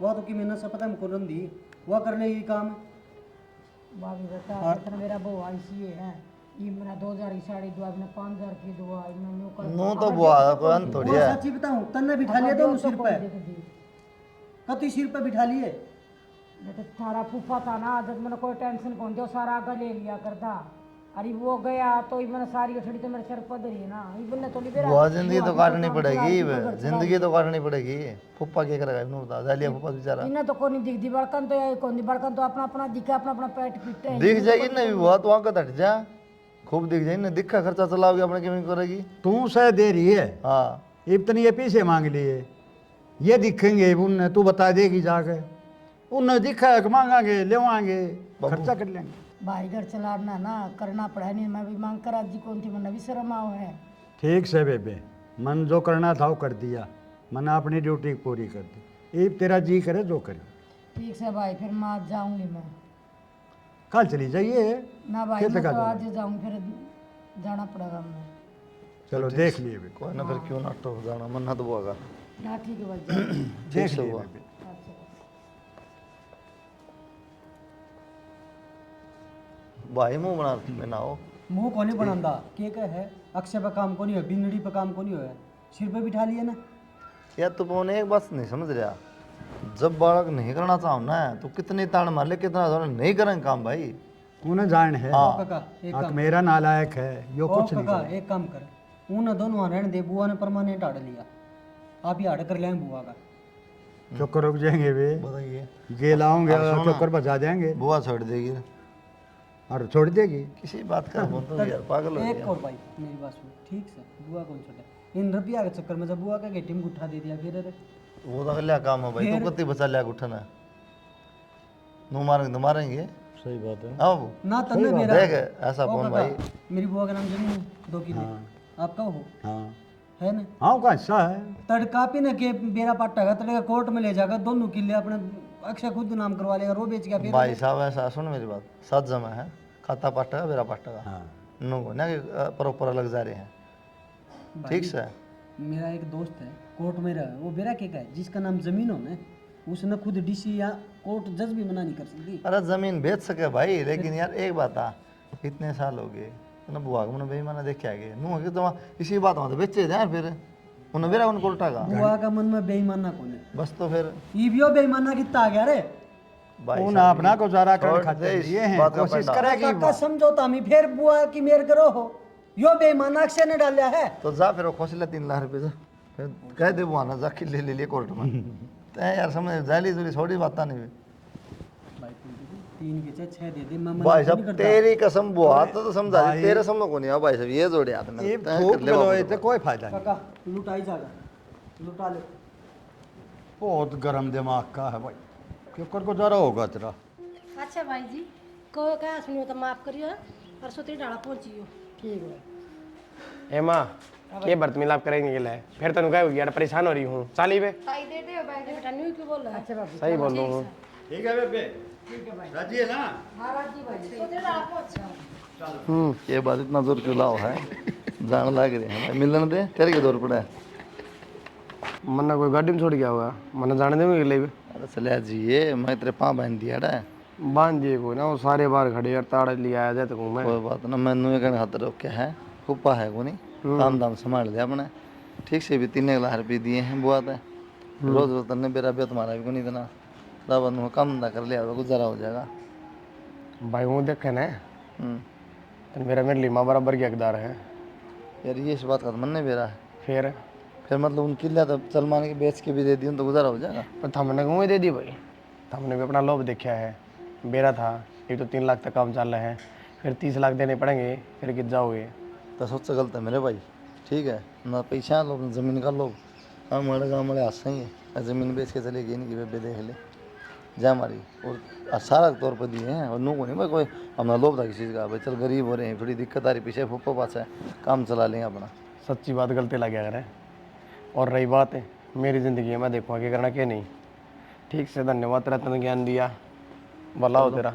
Speaker 9: वह तो कि मैंने से पता हमको रंदी, वह कर लेगी काम।
Speaker 1: भाभी बता इतना मेरा वो ऐसी है ये मैंने 2000 की साड़ी दुआ मैंने 5000 की दुआ मैंने कर
Speaker 7: नो तो बुआ कोई अंत थोड़ी
Speaker 9: वो
Speaker 7: है।
Speaker 9: सच्ची बताऊं, तन्ने बिठा लिया दोनों सिर पे, कति सिर पे बिठा लिए।
Speaker 1: तो थारा फूफा था ना, जब मैंने कोई टेंशन कौन जो सारा आगे ले लिया करता, अरे वो गया तो मैंने सारी उठड़ी तो मेरे सर पर धरी है ना, ये बनने थोड़ी बेरा
Speaker 7: बुआ जिंदगी तो काटनी पड़ेगी, जिंदगी तो काटनी पड़ेगी। फुप्पा क्या करेगा इन्होंने बता, जालिया फुप्पा बेचारा
Speaker 1: इन्हें तो कोई दिखती बड़कन तो ये कौन बड़कन तो अपना अपना दिखा अपना अपना पेट पीटते हैं।
Speaker 7: दिख जाएगी ना भी बुआ, तो आंख हट जा, खूब दिख जाएगी ना, दिखा खर्चा चलाओगे अपने क्यों करेगी।
Speaker 8: तू सह दे रही है,
Speaker 7: हाँ
Speaker 8: इतनी ये पीछे मांग लिए, ये दिखेंगे उनने, तू बता देगी जाके, उनने दिखा है कि मांगांगे लेवांगे, खर्चा कर लेंगे।
Speaker 1: भाई घर चलाना ना करना पड़ा नहीं, मैं भी मांग कर आज कौन थी मन भी शर्म आओ है।
Speaker 8: ठीक से बेबे, मन जो करना था वो कर दिया, मन अपनी ड्यूटी पूरी कर दी, ये तेरा जी करे जो करे।
Speaker 1: ठीक से भाई फिर मैं आज जाऊंगी, मैं
Speaker 8: कल चली जाइए
Speaker 1: ना भाई मैं तो आज जाऊंगी, फिर जाना पड़ेगा मैं।
Speaker 8: चलो देख लिए बेबे,
Speaker 7: कोई ना फिर क्यों ना तो जाना मन ना तो बुआ का।
Speaker 1: ना ठीक है भाई
Speaker 8: देख
Speaker 7: से
Speaker 8: लिए
Speaker 7: हुआ।
Speaker 8: बेबे।
Speaker 7: भाई मुंह बना में ना हो,
Speaker 9: मुंह को नहीं बनांदा, के है अक्षय पे काम को नहीं हो, बिनड़ी पे काम को नहीं हो, सिर पे बिठा लिए ना।
Speaker 7: यार तू पौने एक बात नहीं समझ रहा, जब बालक नहीं करना चाहो ना तो कितनी तान मार ले, कितना जोर नहीं करेंगे काम भाई।
Speaker 8: उन्हें जान है,
Speaker 7: हाँ।
Speaker 9: काका एक
Speaker 8: आंख मेरा नालायक है, यो
Speaker 9: ओ
Speaker 8: कुछ नहीं
Speaker 9: काका
Speaker 8: करे।
Speaker 9: एक काम कर, उन दोनों रहने दे, बुआ ने परमानेंट आड़ लिया, आप ही आड़ कर लेंगे बुआ का।
Speaker 8: चक्कर रुक जाएंगे वे,
Speaker 7: बताइए
Speaker 8: ये लाऊंगे
Speaker 7: सुनो।
Speaker 8: चक्कर बजा देंगे
Speaker 7: बुआ छोड़ देगी,
Speaker 8: और छोड़ देगी।
Speaker 7: किसी बात का बोल तो यार पागल हो
Speaker 9: एक
Speaker 7: गया।
Speaker 9: और भाई मेरी बात सुन, ठीक से बुआ कौन छोटा, इन रुपया के चक्कर में जब बुआ का गेटी में गुठा दे दिया फिर
Speaker 7: वो तो लिया काम है भाई, तू कत्ती बचा लिया उठना, नू मारेंगे तो मारेंगे।
Speaker 8: सही बात है।
Speaker 7: आओ
Speaker 9: ना तन्ने मेरा
Speaker 7: देख ऐसा
Speaker 9: ओ
Speaker 7: कौन
Speaker 9: काका,
Speaker 7: भाई।
Speaker 9: मेरी बुआ का नाम जमीन 2 किले, आपका हो
Speaker 8: हाँ
Speaker 9: है ना,
Speaker 8: हाँ का हिस्सा है।
Speaker 9: तड़का भी ना के बेरा पाटा का तड़का कोर्ट में ले जाकर दोनों किले अपने अक्षय खुद नाम करवा लेगा, रो बेच गया फिर।
Speaker 7: भाई साहब ऐसा सुन मेरी बात, 7 जमा है, खाता 5 टका मेरा 5 टका,
Speaker 8: हाँ
Speaker 7: नो ना कि प्रॉपर अलग जा रहे हैं, ठीक से।
Speaker 9: मेरा एक दोस्त है कोर्ट में रहा, वो बेरा के का है, जिसका नाम जमीन हो ना उसने खुद डीसी या कोर्ट जज भी मना नहीं कर सकती।
Speaker 7: अरे जमीन बेच सके भाई, लेकिन यार एक बात आ, इतने साल हो गए ना बुआ को बेईमाना देखे आगे नू कि तो इसी बात में तो बेचे थे यार, फिर उन्हें मेरा उनको उल्टा का
Speaker 9: बुआ का मन में बेईमाना कौन है,
Speaker 7: बस तो फिर
Speaker 9: ईवियो बेईमाना कितना आ गया रे।
Speaker 7: भाई
Speaker 8: उन
Speaker 7: साहब,
Speaker 8: अपना गुजारा कर
Speaker 7: छोड़
Speaker 8: खाते
Speaker 7: दे इस
Speaker 8: लिए हैं,
Speaker 7: बात का
Speaker 8: कोशिश
Speaker 7: पंडा।
Speaker 8: करेगी
Speaker 9: काका समझौता में फिर बुआ की मेर करो हो, यो बेईमाना अक्षय ने डाला है।
Speaker 7: तो जा फिर वो खोस ले 3 लाख रुपए से, फिर कह दे बुआ ना जा किले ले लिए कोर्ट में। तय यार समझ जाली जुली थोड़ी बात नहीं हुई।
Speaker 9: भाई 3 के 6 दे दे, मैं
Speaker 7: भाई साहब तेरी कसम बुआ तो समझा दी, तेरे समझ को नहीं आ भाई साहब, ये जोड़े हाथ में
Speaker 8: ये
Speaker 7: तय
Speaker 8: फूक
Speaker 7: कर ले
Speaker 8: लो,
Speaker 7: बाबू।
Speaker 8: तो कोई फायदा नहीं।
Speaker 9: काका लुटाई जाएगा, लुटा ले।
Speaker 8: बहुत गर्म दिमाग का है भाई, क्यों कर गुजारा होगा तेरा।
Speaker 3: अच्छा भाई जी को क्या सुनियो तो माफ करियो, परसों तेरी डाला पहुंचियो। ठीक है
Speaker 6: ए माँ ये बर्त मिलाप करेंगे के लिए फिर तनु कह यार परेशान हो रही हूँ चाली बे
Speaker 3: बेटा न्यू क्यों बोल रहा है? अच्छा बाबू
Speaker 6: सही बोल रहा हूँ।
Speaker 8: ठीक है बेबे, राजी है ना।
Speaker 3: तो तेरी डाला पहुंचा।
Speaker 7: ये बात इतना जोर क्यों लाओ है, जान लग रहे हैं भाई, मिलन दे तेरे के जोर पड़ा है।
Speaker 6: मन्ना कोई गाड़ी में छोड़ गया होगा, मन्ना जाने देंगे के लिए
Speaker 7: अरे चले जी, ये मैं तेरे पाँव बांध दिया है,
Speaker 6: बांध दिए को ना, वो सारे बाहर खड़े यार ताड़ा लिया आया जाए तो मैं
Speaker 7: कोई बात ना, मैनू एक हाथ रोक के है फुप्पा है को नहीं, काम दाम संभाल लिया अपने, ठीक से भी 3 लाख रुपये दिए हैं बुआ ते, रोज रोज तन्ने बेरा भी तुम्हारा भी को नहीं देना, तब मैं काम धंधा कर लिया तो गुजारा हो जाएगा।
Speaker 6: भाई वो देखे ना
Speaker 7: हम्म।
Speaker 6: तो मेरा मेरे लिए माँ बराबर की हकदार है।
Speaker 7: यार ये इस बात का तो मन नहीं बेरा है,
Speaker 6: फिर
Speaker 7: मतलब उन किला तो सलमान की बेच के भी दे दी तो गुजारा हो जाएगा।
Speaker 6: पर हमने कौन दे दी भाई, हमने भी अपना लोभ देखा है। मेरा था एक तो 3 लाख तक काम चल रहा है, फिर 30 लाख देने पड़ेंगे, फिर गिर जाओगे।
Speaker 7: तो सोच गलत है मेरे भाई, ठीक है ना पैसा लो ना ज़मीन का लो। हमारे गाँव वाले हंस हैं, ज़मीन बेच के चले गए इनकी बेबे देख ले जा हमारी, और सारा तौर पर दिए हैं। और नू को नहीं भाई कोई हमारा लोभ था किसी चीज़ का, भाई चल गरीब हो रहे हैं, थोड़ी दिक्कत आ रही, पीछे फूफा पास है, काम चला लेंगे अपना।
Speaker 6: सच्ची बात गलती लग गया करे। और रही बात है मेरी ज़िंदगी है, मैं देखूँगा क्या करना क्या नहीं। ठीक से, धन्यवाद तेरा, तूने ज्ञान दिया, भला हो तेरा।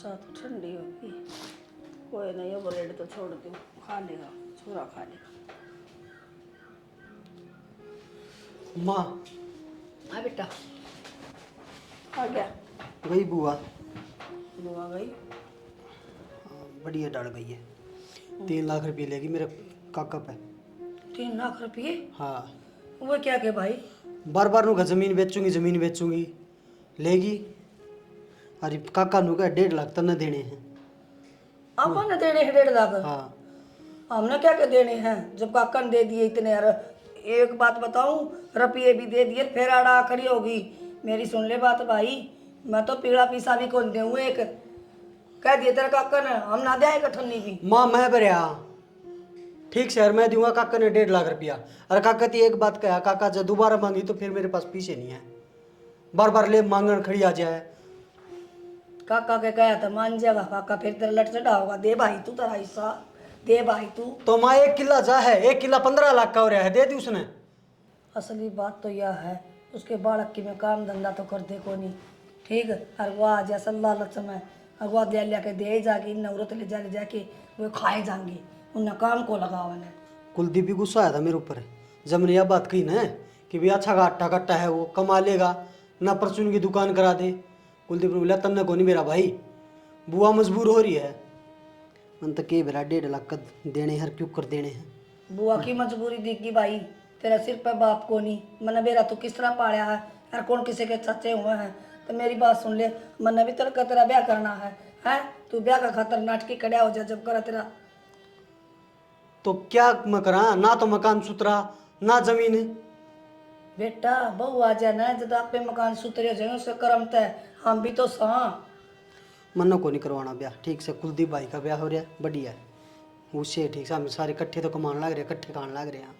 Speaker 4: चाह तो ठंडी होगी, कोई नहीं हो, ब्रेड तो छोड़ दूँ, खा लेगा, छोरा खा लेगा।
Speaker 9: माँ
Speaker 4: हाँ बेटा, आ गया।
Speaker 9: गई बुआ,
Speaker 4: बुआ गई।
Speaker 9: बढ़िया डर गई है। 3 लाख रुपये लेगी मेरे काका पे।
Speaker 4: 3 लाख रुपये?
Speaker 9: हाँ,
Speaker 4: वो क्या के भाई?
Speaker 9: बार बार नुका ज़मीन बेचूंगी लेगी। अरे काका नुका 1.5 लाख तन्ने देने हैं।
Speaker 4: आपने देने हैं 1.5 लाख?
Speaker 9: हाँ,
Speaker 4: हमने क्या के देने हैं जब काका ने दे दिए इतने। यार एक बात बताऊं, रुपये भी दे दिए, फिर आड़ा खड़ी होगी। मेरी सुन ले बात भाई, मैं तो पीड़ा पीसा भी कौन दूँ। एक कह दिए तेरे काका ने, हम ना दे ठन्नी भी।
Speaker 9: माँ मैं भरया ठीक सर, मैं दूंगा काका ने 1.5 लाख रुपया। अरे काका ती एक बात कहा, काका जब दोबारा मांगी तो फिर मेरे पास पीछे नहीं है, बार बार ले मांगन खड़ी आ जाए।
Speaker 4: काका के कहा था मान जाएगा काका, फिर तेरा लट चढ़ा होगा। दे भाई तू तेरा हिस्सा दे भाई तू।
Speaker 9: तो माँ 1 किला जा है, 1 किला 15 लाख का हो रहा है, दे दी उसने।
Speaker 4: असली बात तो यह है, उसके बालक की में काम धंधा तो कर दे को नहीं, ठीक है। और वो आ जैसा लालच में अगवा दे लिया के दे जाके नवरत ले जाके वो खाए जाएंगे, उन्हें काम को लगावा ने।
Speaker 9: कुलदीप भी गुस्सा आया था मेरे ऊपर जब मैंने यह बात कही ना कि भी अच्छा का आटा कट्टा है, वो कमा लेगा ना, परचून की दुकान करा दे। कुलदीप ने बोला तन्ने को नहीं मेरा भाई, बुआ मजबूर हो रही है। मन तो के बेरा 1.5 लाख का देने हर क्यों कर देने हैं।
Speaker 4: बुआ की मजबूरी दिखी भाई, तेरा सिर पे बाप को नहीं। मैंने बेरा तू किस तरह पाया है, यार कौन किसी के सच्चे हुए हैं। तो मेरी बात सुन ले, मैंने भी तेरा ब्याह करना है, हैं? तू ब्याह का खातर नाटकी कड़ा हो जा जब करा तेरा।
Speaker 9: तो क्या मैं करा, ना तो मकान सुतरा ना जमीन।
Speaker 4: बेटा बहू आ जाए ना, जब आप पे मकान सुतरे जाए उसका कर्म तय, हम भी तो सा।
Speaker 9: मन्नो को नहीं करवाना ब्याह, ठीक से कुलदीप भाई का ब्याह हो रहा है, बढ़िया है उससे ठीक से। हम सारे इकट्ठे तो कमान लग रहे, इकट्ठे खान लग रहे हैं।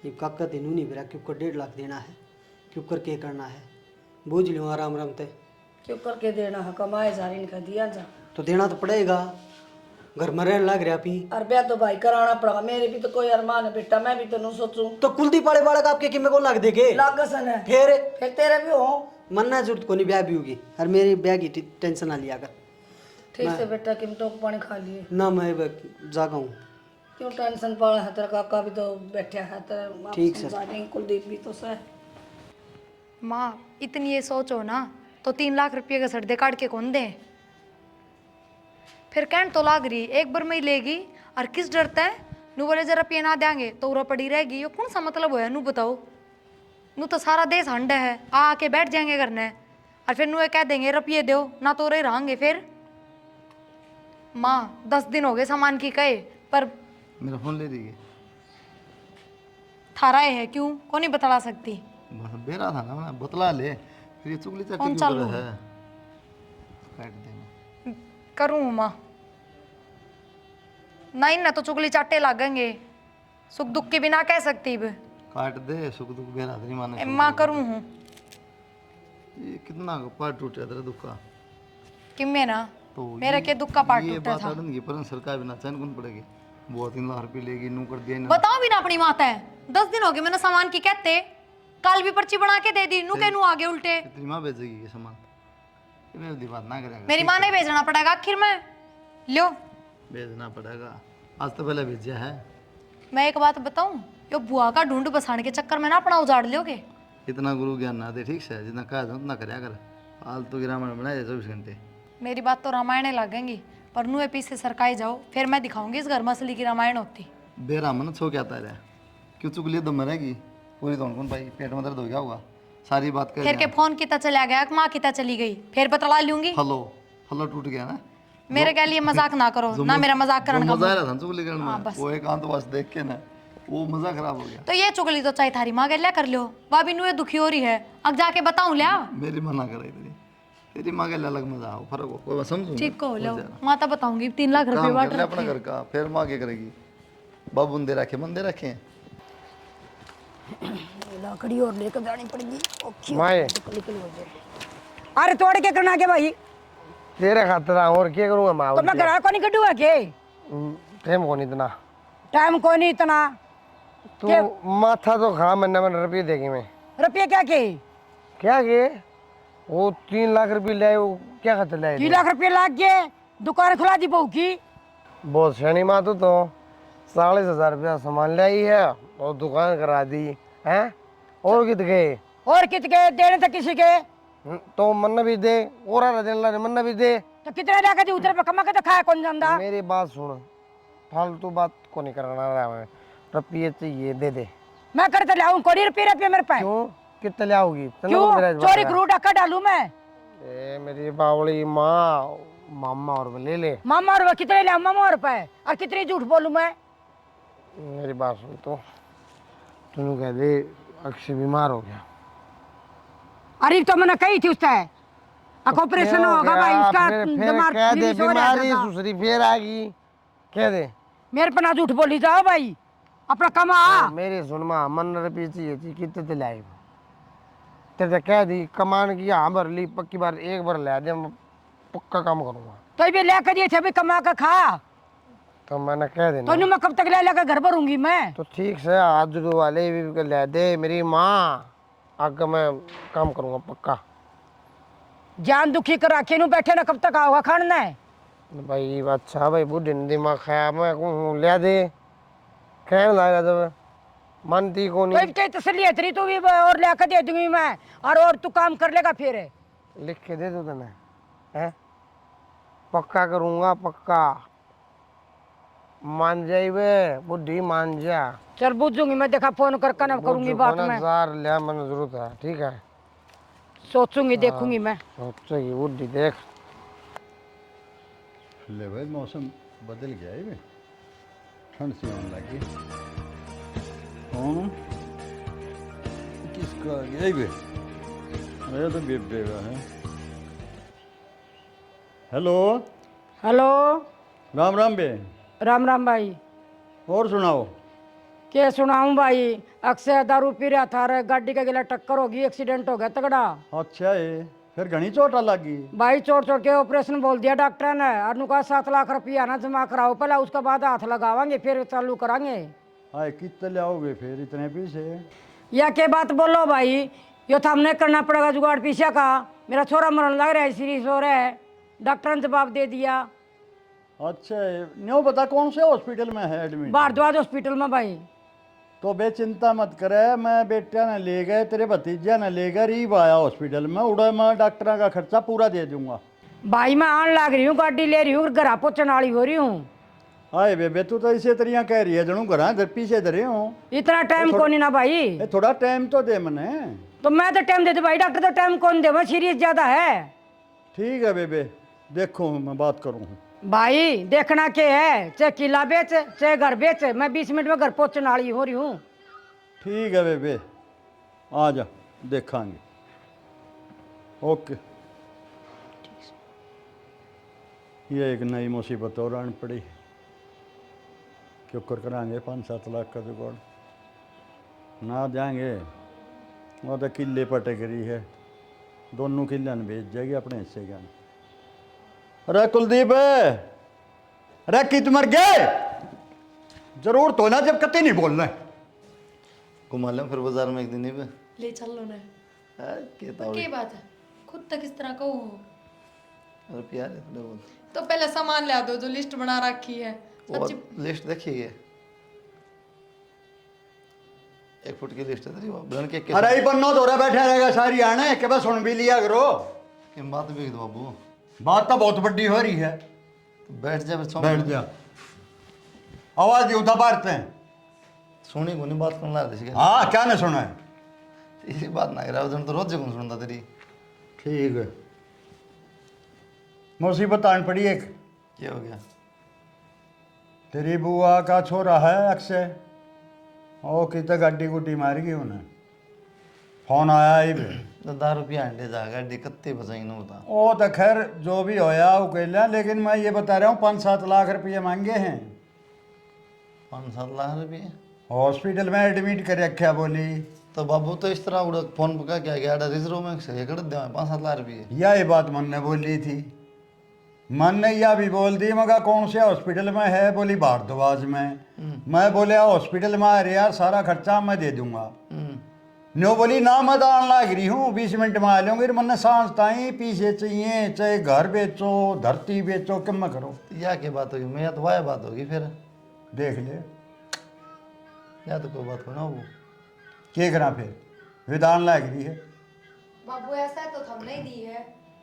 Speaker 9: ये काका तेनू नहीं मेरा क्यों कर 1.5 लाख देना है, क्यों कर के करना है, बूझ लियो आराम आराम ते।
Speaker 4: क्यों करके देना है, कमाए जा रही इनका दिया जा
Speaker 9: तो देना तो पड़ेगा, घर में रहने लग रहा पी।
Speaker 4: और ब्याह तो भाई कराना पड़ा। मेरे भी तो कोई अरमान है बेटा, मैं भी तो नहीं सोचूं।
Speaker 9: तो कुलदीप वाले बालक आपके किमे को लग देगे
Speaker 4: लागसन है,
Speaker 9: फिर
Speaker 4: तेरे भी हो।
Speaker 9: मन्ना जरूरत को नहीं, ब्याह भी होगी। और मेरी ब्याह की टेंशन ना लिया कर।
Speaker 4: ठीक से बेटा, किम टोक पानी खा लिए
Speaker 9: ना मैं जागा हूँ।
Speaker 4: क्यों टेंशन पड़ा है, तेरा काका भी तो बैठा है, तेरा
Speaker 9: ठीक से।
Speaker 4: कुलदीप भी तो सह।
Speaker 2: माँ इतनी ये सोचो ना तो 3 लाख रुपये का सड़दे काट के कौन दे। फिर कहन तो लाग रही एक बार में ही लेगी, और किस डरता है नू बोले जरा रुपये ना देंगे तो उरा पड़ी रहेगी। ये कौन सा मतलब है नू बताओ। नू तो सारा देश हंडा है, आके बैठ जाएंगे करने, और फिर नू ये कह देंगे रुपये दो ना तो रे रहेंगे। फिर माँ 10 दिन हो गए सामान की कहे, पर
Speaker 7: मेरा फोन ले दी
Speaker 2: थारा है क्यों को नहीं बता सकती।
Speaker 7: बेरा था ना, मैं बतला ले, फिर ये चुगली चट्टी
Speaker 2: कौन
Speaker 7: क्यों
Speaker 2: चालू
Speaker 7: कर रहा है। काट देना
Speaker 2: करूँ माँ नहीं ना तो चुगली चाटे लागेंगे, सुख दुख के बिना कह सकती अब।
Speaker 7: काट दे, सुख दुख बेरा तेरी माने।
Speaker 2: माँ करूँ हूँ
Speaker 7: ये कितना पार्ट टूटा तेरा दुख का।
Speaker 2: कि मेरा
Speaker 7: तो
Speaker 2: मेरा के दुख का पार्ट
Speaker 7: ये
Speaker 2: टूटा
Speaker 7: बात
Speaker 2: था।
Speaker 7: आड़न की पर सरकार बिना चैन कौन पड़ेगी। वो 3 लाख रुपये लेगी, नू कर दिया ना।
Speaker 2: बताओ भी ना अपनी माता है। 10 दिन हो गए मैंने सामान की कहते, कल भी पर्ची बना के दे दी, नू के नू आगे उल्टे।
Speaker 7: तेरी माँ भेजेगी ये सामान, ये बात ना करेगा।
Speaker 2: मेरी माँ ने भेजना पड़ेगा आखिर में, लो
Speaker 7: भेजना पड़ेगा, आज तो पहले भेजा है।
Speaker 2: मैं एक बात बताऊं, यो बुआ का ढूंढ बसाने के चक्कर में ना अपना उजाड़ लोगे।
Speaker 7: इतना गुरु ज्ञान ना दे, ठीक से जितना कहा था उतना करया कर। फालतू की रामायण बनाए 24 घंटे।
Speaker 2: मेरी बात तो रामायण लगेंगी, पर नू पीछे सरकाई जाओ, फिर मैं दिखाऊंगी इस घर में असली की रामायण होती।
Speaker 7: बेरामन छो क्या आता है, क्यों चुगली दम मरेगी पूरी। तो कौन भाई पेट में दर्द हो गया होगा, सारी बात कर।
Speaker 2: फिर के फोन किता चला गया, माँ किता चली गई, फिर बतला लूंगी।
Speaker 7: फलो टूट गया ना।
Speaker 2: मेरे के लिए मजाक ना करो ना, मेरा मजाक करने का
Speaker 7: मजा आ रहा था चुगली करने में, वो एक आंत बस देख के ना वो मजा खराब हो गया।
Speaker 2: तो ये चुगली तो चाहे थारी माँ के लिया कर लो, भाभी नुए दुखी हो रही है, अब जाके बताऊं लिया।
Speaker 7: मेरी मना करे तेरी माँ के लिए अलग मजा हो, फर्क हो, कोई बात समझूंगा।
Speaker 2: ठीक को लो, माता बताऊंगी 3 लाख रुपए
Speaker 7: काम
Speaker 2: बांट
Speaker 7: कर ले अपना घर का, फिर माँ क्या करेगी? बाबू ने दे रखे, मन दे रखे हैं।
Speaker 1: लकड़ी और लेकर जानी पड़ेगी।
Speaker 6: माए
Speaker 1: अरे तोड़ के करना के भाई,
Speaker 6: तेरे खातिर और क्या करूँगा माँ?
Speaker 1: तो मैं घर को नहीं कटूंगा के?
Speaker 6: टाइम को नहीं इतना,
Speaker 1: टाइम को नहीं इतना।
Speaker 6: तू माथा तो खा, मैंने रुपये देगी मैं।
Speaker 1: रुपये क्या के?
Speaker 6: क्या के? वो 3 लाख रुपये ले, वो क्या खातिर ले?
Speaker 1: 3 लाख रुपये लाग गए, दुकान खुला दी बहू की।
Speaker 6: बहुत शनी माँ तो 40,000 रुपया सामान ले आई है और दुकान करा दी है। और कित गए?
Speaker 1: और कित गए? देने तो किसी के
Speaker 6: तो मन भी दे, और देने मन भी दे।
Speaker 1: तो कितने जाकर दी उधर पे कमा के तो खाया कौन जानता?
Speaker 6: मेरी बात सुन, फालतू बात को नहीं करना रहा मैं। रुपये चाहिए दे दे।
Speaker 1: मैं करते लाऊं कोई रुपये मेरे पास?
Speaker 6: क्यों? कितने ले आओगी?
Speaker 1: क्यों चोरी करूँ डाका डालू मैं?
Speaker 6: ए मेरी बावली माँ, मामा और ले ले।
Speaker 1: मामा और कितने ले मामा और रुपए, और कितनी झूठ बोलूं मैं?
Speaker 6: मेरी बात सुन, तो तूने कह दे अक्षय बीमार हो गया।
Speaker 1: अरे तो मैंने कही थी उससे ऑपरेशन होगा भाई उसका, दिमाग
Speaker 6: कह दे
Speaker 1: फ्रीज हो रहा
Speaker 6: बीमारी
Speaker 1: था।
Speaker 6: दूसरी फिर आ गई, कह दे।
Speaker 1: मेरे पे ना झूठ बोली जाओ भाई, अपना कमा।
Speaker 6: मेरी सुन माँ, मन रुपये चाहिए थी, कितने ते लाई? तेरे कह दी कमान की, हाँ भर ली, पक्की बार एक बार ला दे, मैं पक्का काम करूँगा।
Speaker 1: तो भी लेकर दिए थे अभी कमा कर खा,
Speaker 6: तो मैंने कह देना।
Speaker 1: तो मैं कब तक ले लेकर घर भरूंगी मैं?
Speaker 6: तो ठीक से आज वाले भी ले दे मेरी माँ, आगे मैं काम करूँगा पक्का।
Speaker 1: जान दुखी कर रखे नु बैठे ना, कब तक आओगा खाना है?
Speaker 6: भाई अच्छा भाई, बुढ़ी ने दिमाग खाया, मैं कहूँ ले दे, कहने लगा जब मानती को नहीं।
Speaker 1: तो तसली है तेरी, तू भी और लेकर दे दूंगी मैं, और तू काम कर लेगा फिर।
Speaker 6: लिख के दे दो तुम्हें, है पक्का करूँगा पक्का। मान जाइए बुढ़ी, मान जा।
Speaker 1: चल बुझूंगी मैं, देखा फोन करके ना करूंगी बात में।
Speaker 6: लिया मैंने जरूरत है, ठीक है
Speaker 1: सोचूंगी देखूंगी मैं।
Speaker 6: सोचेगी बुढ़ी, देख
Speaker 8: ले भाई मौसम बदल गया है, ठंड सी होने लगी। कौन किसका आ गया है? अरे तो बेबे का है। हेलो
Speaker 1: हेलो,
Speaker 8: राम राम बे।
Speaker 1: राम राम भाई।
Speaker 8: और सुनाओ।
Speaker 1: क्या सुनाऊं भाई, अक्सर दारू पी रहा था, रे गाड़ी का गिला टक्कर होगी, एक्सीडेंट हो गया तगड़ा।
Speaker 8: अच्छा है, फिर घनी चोट लगी?
Speaker 1: भाई चोट चोट के ऑपरेशन बोल दिया डॉक्टर ने, और नुका 7 लाख रुपया ना जमा कराओ पहले, उसके बाद हाथ लगावांगे फिर चालू करांगे।
Speaker 8: हाय कितने ले आओगे फिर इतने पैसे?
Speaker 1: या के बात बोलो भाई, यो तो हमने करना पड़ेगा जुगाड़ पीछे का। मेरा छोरा मरने लग रहा है, सीरियस हो रहा है, डॉक्टर ने जवाब दे दिया।
Speaker 8: अच्छा है, न्यू बता कौन से हॉस्पिटल में है एडमिट?
Speaker 1: भारद्वाज हॉस्पिटल में भाई।
Speaker 8: तो बे चिंता मत करे, मैं बेटा ने ले गए, तेरे भतीजा ने ले गए, रीब आया हॉस्पिटल में, उड़ा मैं डॉक्टर का खर्चा पूरा दे दूंगा।
Speaker 1: भाई मैं आन लग रही हूँ, गाड़ी ले रही हूँ, घर पहुँचने वाली हो रही हूँ।
Speaker 8: हाय बेबे तू तो इसे तरिया कह रही है जनू घर इधर पीछे धरे हूँ।
Speaker 1: इतना टाइम कौन नहीं ना भाई,
Speaker 8: थोड़ा टाइम तो दे मने।
Speaker 1: तो मैं तो टाइम दे दू भाई, डॉक्टर तो टाइम कौन दे, मैं सीरियस ज्यादा है।
Speaker 8: ठीक है बेबे, देखो मैं बात करूँ।
Speaker 1: भाई देखना के है, चाहे किला बेच चाहे घर बेच, मैं 20 मिनट में घर पहुँचने वाली हो रही हूँ।
Speaker 8: ठीक है बेबे, आ जा देखांगे। ओके। ये एक नई मुसीबत और आन पड़ी, क्यों कर कराएंगे 5-7 लाख का जुगाड़ ना जाएंगे। वो तो किले पटे करी है, दोनों किले ने भेज जाएगी अपने हिस्से का। अरे कुलदीप, अरे कित मर गए? जरूर तो ना, जब कते नहीं बोलना है।
Speaker 7: घुमा लें फिर बाजार में एक दिन ही पे।
Speaker 2: ले चल लो ना।
Speaker 7: क्या
Speaker 2: बात है, खुद तक इस तरह कहूँ?
Speaker 7: अरे प्यार है थोड़ा बहुत।
Speaker 2: तो पहले सामान ला दो जो लिस्ट बना रखी है।
Speaker 7: लिस्ट देखिए, 1 फुट की लिस्ट है तेरी बहन के।
Speaker 8: अरे बन्नो दौरा बैठा रहेगा सारी आने के, बस सुन भी लिया करो।
Speaker 7: कि बात भी दो बाबू,
Speaker 8: बात तो बहुत बड़ी हो रही है।
Speaker 7: तो बैठ जा,
Speaker 8: बैठ जा, आवाज दी उठा पारते हैं।
Speaker 7: सुनी को नहीं बात करना रहा।
Speaker 8: हाँ क्या ने सुना है?
Speaker 7: ये बात ना करा, उधर तो रोज जगह सुनता तेरी।
Speaker 8: ठीक है, मुसीबत आन पड़ी एक।
Speaker 7: क्या हो गया?
Speaker 8: तेरी बुआ का छोरा है अक्षय, ओ कितने गाड़ी गुड्डी मार गई उन्हें, फोन आया ही बे।
Speaker 7: तो 10 रुपया अंडे जा गाड़ी कत्ते बचाई ना बता।
Speaker 8: ओ तो खैर जो भी होया वो कह लिया, लेकिन मैं ये बता रहा हूँ 5-7 लाख रुपये मांगे हैं।
Speaker 7: 5-7 लाख रुपये?
Speaker 8: हॉस्पिटल में एडमिट कर रखा बोली।
Speaker 7: तो बाबू तो इस तरह उड़ा फोन पका क्या गया रिजर्व में से कर दे 5-7 लाख रुपये।
Speaker 8: यही बात मन ने बोली थी, मन ने यह भी बोल दी, मगर कौन से हॉस्पिटल में है, बोली भारद्वाज में। मैं बोले हॉस्पिटल में अरे यार सारा खर्चा मैं दे दूंगा। नो बोली ना मैं दान लाग रही हूँ 20 मिनट में आ लूँगी, मन सांस ताई पीछे चाहिए, चाहे घर बेचो धरती बेचो कम में करो।
Speaker 7: या क्या बात होगी? मैं तो वाह बात होगी फिर
Speaker 8: देख ले
Speaker 7: या तो कोई बात हो ना वो
Speaker 8: क्या करा फिर, विधान लाग रही है।
Speaker 2: बाबू ऐसा तो हमने ही दी है,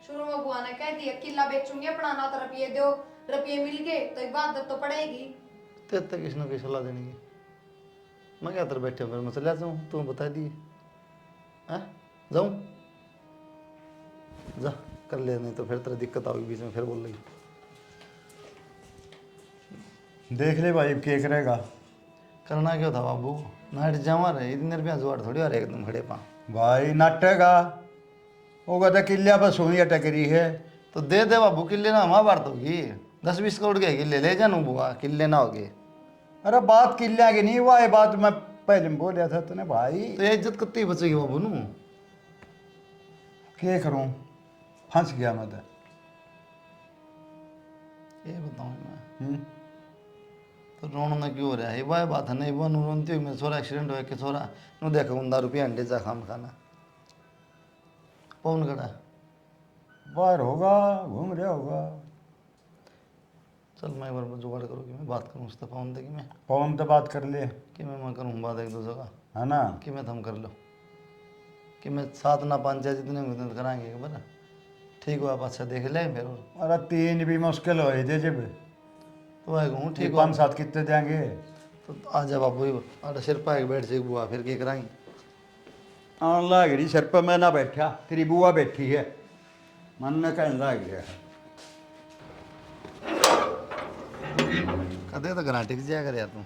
Speaker 2: शुरू में बुआ ने कह दिया किला बेचूंगी अपना, ना तो रुपये दो, रुपये मिल गए तो एक बात तो पड़ेगी।
Speaker 7: तेरे तक किसी न कोई सलाह देने की मैं क्या तेरे बैठे फिर मैं चला जाऊँ, तू बता दिए जाऊँ जा कर ले, नहीं तो फिर तेरा दिक्कत आओगी बीच में फिर बोल रही।
Speaker 8: देख ले भाई क्या करेगा।
Speaker 7: करना क्या था बाबू, नाइट जावा रहे इतने रुपया जुआड़ थोड़ी आ रहे एकदम खड़े पा
Speaker 8: भाई नाटेगा होगा तो किलिया बस हुई अटक रही है।
Speaker 7: तो दे दे बाबू, किले ना हमारा बात होगी 10-20 करोड़ के किले ले जानू बुआ, किले ना होगे।
Speaker 8: अरे बात किलिया की नहीं हुआ, ये बात मैं पहले में बोल रहा था तूने भाई।
Speaker 7: तो ये इज्जत कितनी बचेगी बाबू नू?
Speaker 8: क्या करूं, फंस गया मैं तो।
Speaker 7: ये बताऊँ मैं तो रोना ना क्यों हो रहा है? वह बात है नहीं, वो रोनती हुई मेरे छोरा एक्सीडेंट हो के छोरा नू देखो 10 रुपया अंडे जा खाम खाना पौन खड़ा
Speaker 8: बाहर होगा घूम रहा होगा।
Speaker 7: चल मैं एक बार जुगाड़ करूँ कि मैं बात करूँ उससे पौन दे कि मैं
Speaker 8: फोन तो बात कर ले
Speaker 7: कि मैं करूँ बात 1-2 जगह
Speaker 8: है ना,
Speaker 7: कि मैं थम कर लो कि मैं 7 ना 5 या जितने मदद कराएंगे बना ठीक हुआ आप अच्छा देख ले फिर।
Speaker 8: अरे 3 भी मुश्किल हो रही थी जब,
Speaker 7: तो मैं कहूँ ठीक
Speaker 8: 5-7 कितने देंगे।
Speaker 7: तो आ जा बाबू ही अरे सिर पाए बैठ से बुआ फिर क्या कराएंगे।
Speaker 8: आन लाग रही सिर पर मैं ना बैठा, तेरी बुआ बैठी है, मन ने कहने लाग गया।
Speaker 7: कदे तो घराटे की जाया कर यार तू।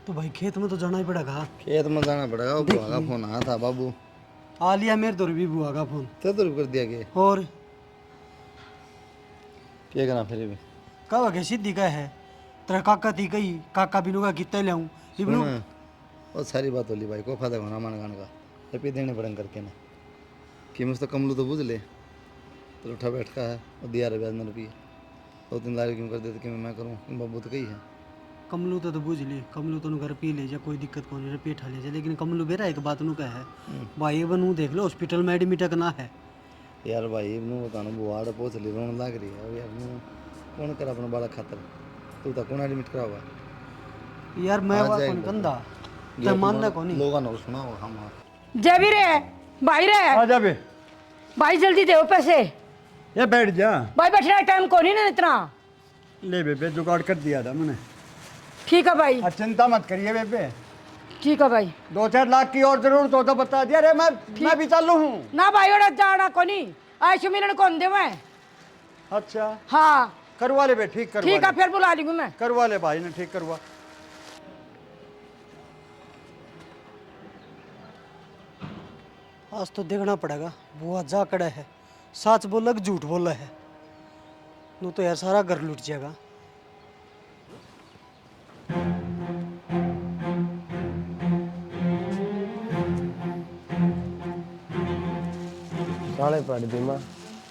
Speaker 9: तो भाई खेत में तो जाना ही पड़ेगा।
Speaker 7: खेत में जाना पड़ेगा, वो बुआ का फोन आया था बाबू।
Speaker 9: आ लिया मेरे तो भी बुआ का फोन।
Speaker 7: तो कर दिया के
Speaker 9: और
Speaker 7: क्या करना फिर भी
Speaker 9: कब आगे सीधी का है तेरा काका थी कही काका बिनु का कितने लाऊं इबनु।
Speaker 7: और सारी बात होली भाई को फायदा होना मान गान का रुपये देने पड़ेंगे करके ना कि मुझे तो कमलू तो बुझ ले तो उठा बैठ का है और दिया रहे 2 रुपये 2-3 लाख क्यों कर देते कि मैं करूँ बाबू तो कही है।
Speaker 9: कमलू तो बुझ ली, कमलू तो घर पी ले जा कोई दिक्कत कौन है पेट ले जा, लेकिन कमलू बेरा एक बात नु का है भाई बनू देख लो हॉस्पिटल में एडमिट करना है
Speaker 7: यार भाई नू बताना बुआड़ पहुँच ली रोन लग रही है यार नू कौन कर अपना बालक खातर तू तो कौन एडमिट करावा
Speaker 9: यार मैं
Speaker 7: आ
Speaker 9: वा
Speaker 7: जाएगा
Speaker 9: कौन कंधा ते मानना कौन नहीं।
Speaker 7: लोगों ने सुना हो हम
Speaker 1: जय भी रे भाई रे
Speaker 8: आ जा बे,
Speaker 1: भाई जल्दी दे पैसे।
Speaker 8: ये बैठ जा।
Speaker 1: भाई बैठने का टाइम को नहीं ना इतना।
Speaker 8: ले बेबे जुगाड़ कर दिया था मैंने।
Speaker 1: ठीक है भाई,
Speaker 8: चिंता मत करिए बेबे,
Speaker 1: ठीक है भाई।
Speaker 8: 2-4 लाख की और जरूरत हो तो बता दिया रे, मैं भी चालू हूँ।
Speaker 1: ना भाई ओड़ा जाना को नहीं आयशु मिलन कौन दे मैं।
Speaker 8: अच्छा
Speaker 1: हाँ
Speaker 8: करवा ले बे, ठीक करवा
Speaker 1: ठीक है
Speaker 8: ले।
Speaker 1: फिर बुला ली मैं।
Speaker 8: करवा ले भाई ने ठीक करवा।
Speaker 9: आज तो देखना पड़ेगा बुआ जा कड़ा है, सच बोला कि झूठ बोला है, नो तो यार सारा घर लूट जाएगा।
Speaker 6: साले पड़ दी मां